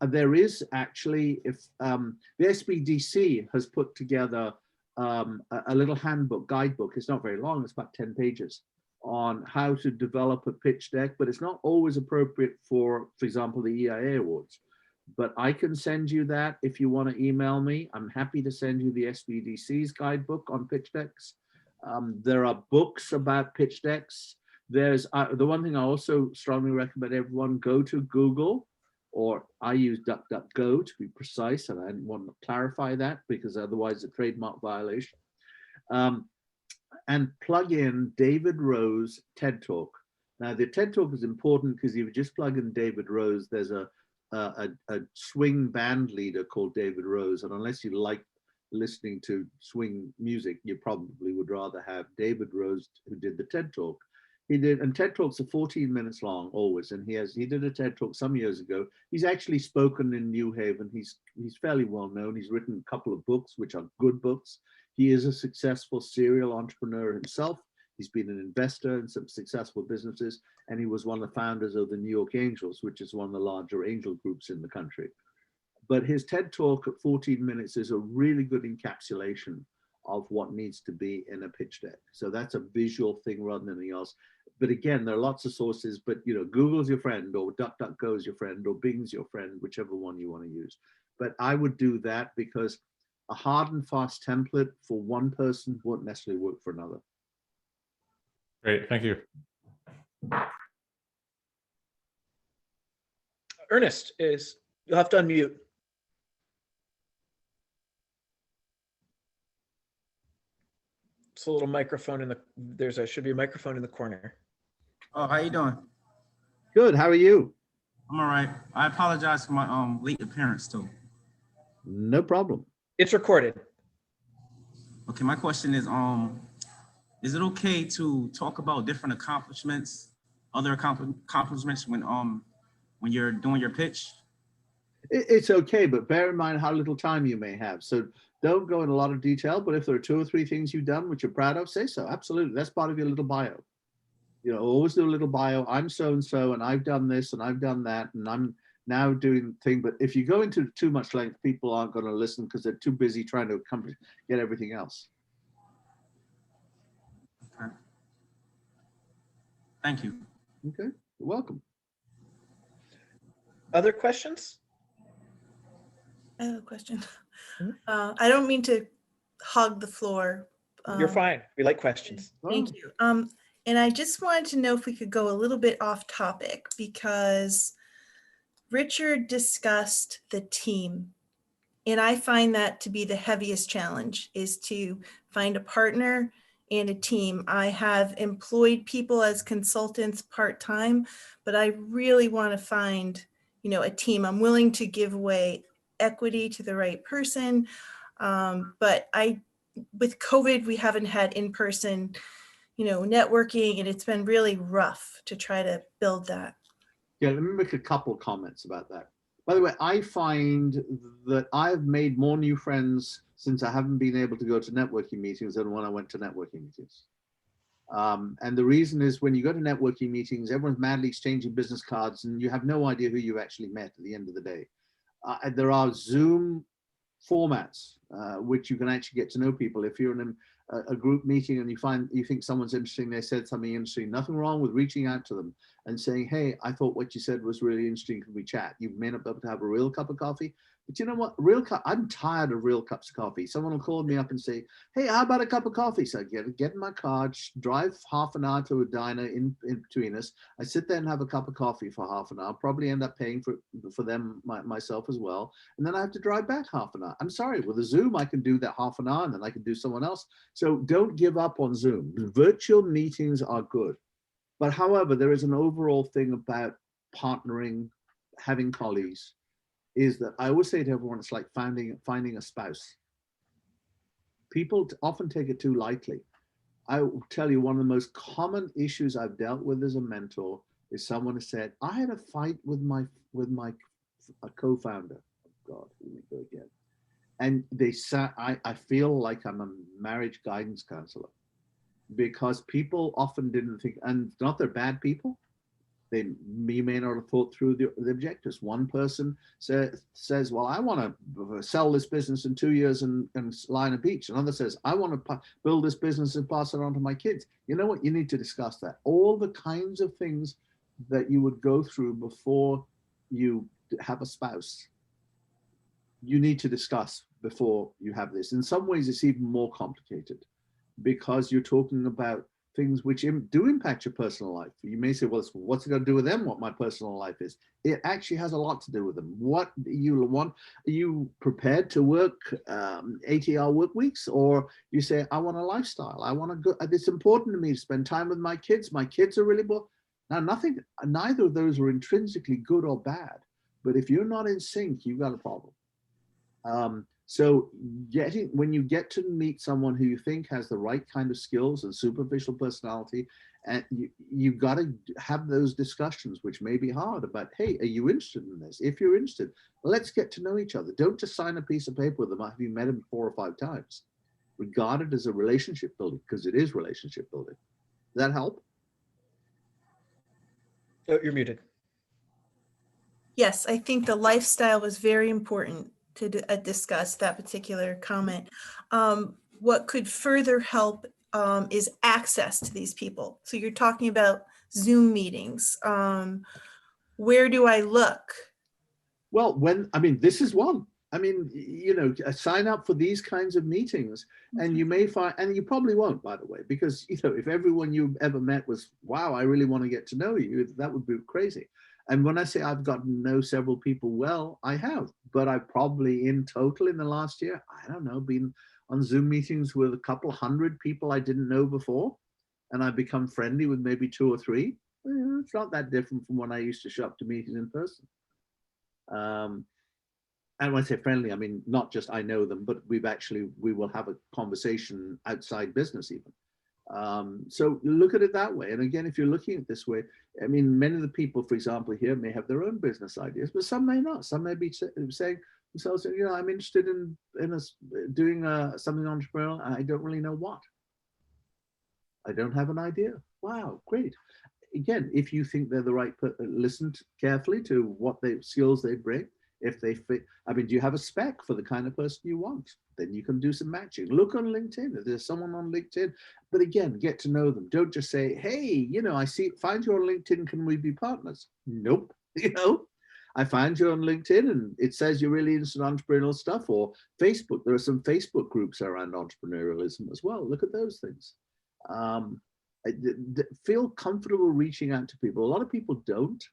There is actually, if the SBDC has put together a little handbook, guidebook. It's not very long, it's about 10 pages on how to develop a pitch deck, but it's not always appropriate for example, the EIA awards. But I can send you that if you want to email me. I'm happy to send you the SBDC's guidebook on pitch decks. There are books about pitch decks. There's the one thing I also strongly recommend everyone go to Google, or I use DuckDuckGo to be precise, and I want to clarify that because otherwise it's a trademark violation. And plug in David Rose TED Talk. Now the TED Talk is important because if you just plug in David Rose, there's a swing band leader called David Rose, and unless you like listening to swing music, you probably would rather have David Rose, who did the TED Talk. He did, and TED Talks are 14 minutes long always, and he did a TED Talk some years ago. He's actually spoken in New Haven. He's fairly well known. He's written a couple of books, which are good books. He is a successful serial entrepreneur himself. He's been an investor in some successful businesses, and he was one of the founders of the New York Angels, which is one of the larger angel groups in the country. But his TED Talk at 14 minutes is a really good encapsulation of what needs to be in a pitch deck. So that's a visual thing rather than anything else. But again, there are lots of sources, but you know, Google's your friend, or DuckDuckGo is your friend, or Bing's your friend, whichever one you want to use. But I would do that because a hard and fast template for one person won't necessarily work for another. Great, thank you. Ernest, you'll have to unmute. It's a little microphone in the, should be a microphone in the corner. Oh, how you doing? Good, how are you? I'm all right. I apologize for my late appearance too. No problem. It's recorded. Okay, my question is it okay to talk about different accomplishments, other accomplishments when you're doing your pitch? It's okay, but bear in mind how little time you may have. So don't go in a lot of detail, but if there are 2 or 3 things you've done which you're proud of, say so. Absolutely, that's part of your little bio. You know, always do a little bio. I'm so-and-so, and I've done this, and I've done that, and I'm now doing thing. But if you go into too much length, people aren't going to listen because they're too busy trying to get everything else. Okay. Thank you. Okay, you're welcome. Other questions? I have a question. I don't mean to hog the floor. You're fine. We like questions. Thank you. And I just wanted to know if we could go a little bit off topic, because Richard discussed the team. And I find that to be the heaviest challenge, is to find a partner and a team. I have employed people as consultants part-time, but I really want to find, you know, a team. I'm willing to give away equity to the right person. But with COVID, we haven't had in-person, you know, networking, and it's been really rough to try to build that. Yeah, let me make a couple comments about that. By the way, I find that I've made more new friends since I haven't been able to go to networking meetings than when I went to networking meetings. And the reason is when you go to networking meetings, everyone's madly exchanging business cards and you have no idea who you actually met at the end of the day. There are Zoom formats which you can actually get to know people. If you're in a group meeting and you think someone's interesting, they said something interesting, nothing wrong with reaching out to them and saying, hey, I thought what you said was really interesting, can we chat? You may not be able to have a real cup of coffee, but you know what, I'm tired of real cups of coffee. Someone will call me up and say, hey, how about a cup of coffee? So I get in my car, drive half an hour to a diner in between us. I sit there and have a cup of coffee for half an hour, probably end up paying for them myself as well. And then I have to drive back half an hour. I'm sorry, with a Zoom, I can do that half an hour and then I can do someone else. So don't give up on Zoom. Virtual meetings are good. But however, there is an overall thing about partnering, having colleagues, is that I always say to everyone, it's like finding a spouse. People often take it too lightly. I will tell you, one of the most common issues I've dealt with as a mentor is someone who said, I had a fight with my co-founder. Oh God, here we go again. And they said, I feel like I'm a marriage guidance counselor, because people often didn't think, and not they're bad people, you may not have thought through the objectives. One person says, well, I want to sell this business in 2 years and lie on a beach. Another says, I want to build this business and pass it on to my kids. You know what? You need to discuss that. All the kinds of things that you would go through before you have a spouse, you need to discuss before you have this. In some ways, it's even more complicated because you're talking about things which do impact your personal life. You may say, well, what's it got to do with them, what my personal life is? It actually has a lot to do with them. What you want, are you prepared to work 80-hour work weeks? Or you say, I want a lifestyle. I want to go, it's important to me to spend time with my kids. My kids are really bored. Now, neither of those are intrinsically good or bad. But if you're not in sync, you've got a problem. So when you get to meet someone who you think has the right kind of skills and superficial personality, and you've got to have those discussions, which may be hard, about, hey, are you interested in this? If you're interested, let's get to know each other. Don't just sign a piece of paper with them after you've met them 4 or 5 times. Regard it as a relationship building, because it is relationship building. Does that help? Oh, you're muted. Yes, I think the lifestyle was very important to discuss that particular comment. What could further help is access to these people. So you're talking about Zoom meetings. Where do I look? Well, this is one. Sign up for these kinds of meetings, and you may find, and you probably won't, by the way, because, if everyone you ever met was, wow, I really want to get to know you, that would be crazy. And when I say I've gotten to know several people well, I have, but I've probably in total in the last year, I don't know, been on Zoom meetings with a couple hundred people I didn't know before. And I've become friendly with maybe 2 or 3. It's not that different from when I used to show up to meetings in person. And when I say friendly, I mean, not just I know them, but we will have a conversation outside business even. So look at it that way. And again, if you're looking at it this way, I mean, many of the people, for example, here may have their own business ideas, but some may not. Some may be saying themselves, I'm interested in doing something entrepreneurial. I don't really know what. I don't have an idea. Wow, great. Again, if you think they're the right, listen carefully to what skills they bring. If they fit, do you have a spec for the kind of person you want? Then you can do some matching. Look on LinkedIn. If there's someone on LinkedIn, but again, get to know them. Don't just say, hey, I find you on LinkedIn. Can we be partners? Nope. I find you on LinkedIn and it says you're really interested in entrepreneurial stuff, or Facebook. There are some Facebook groups around entrepreneurialism as well. Look at those things. Feel comfortable reaching out to people. A lot of people don't.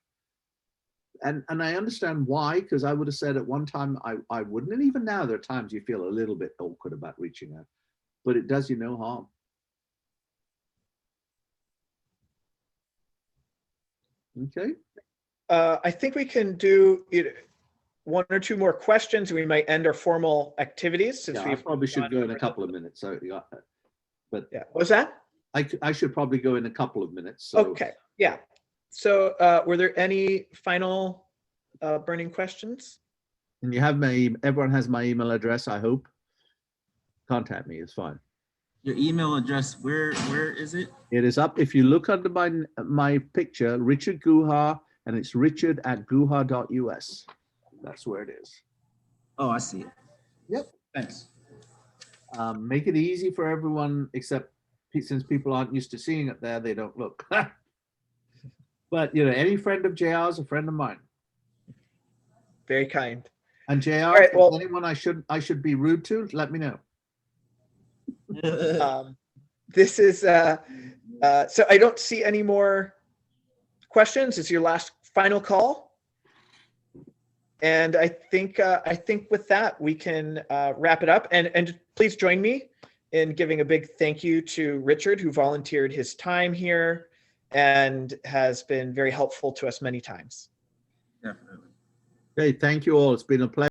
And I understand why, because I would have said at one time I wouldn't. And even now, there are times you feel a little bit awkward about reaching out, but it does you no harm. Okay. I think we can do 1 or 2 more questions. We might end our formal activities since we probably should go in a couple of minutes. So, but yeah, what was that? I should probably go in a couple of minutes. So. Okay. Yeah. So were there any final burning questions. And you have everyone has my email address, I hope. Contact me, it's fine. Your email address, where is it? It is up. If you look under my picture, Richard Guha, and it's richard@guha.us. That's where it is. Oh, I see it. Yep. Thanks. Make it easy for everyone, except since people aren't used to seeing it there, they don't look. But you know, any friend of JR is a friend of mine. Very kind. And JR, right, if well- anyone I should be rude to, let me know. This is so I don't see any more questions. It's your last final call. And I think with that we can wrap it up. And please join me in giving a big thank you to Richard, who volunteered his time here and has been very helpful to us many times. Definitely. Okay, thank you all. It's been a pleasure.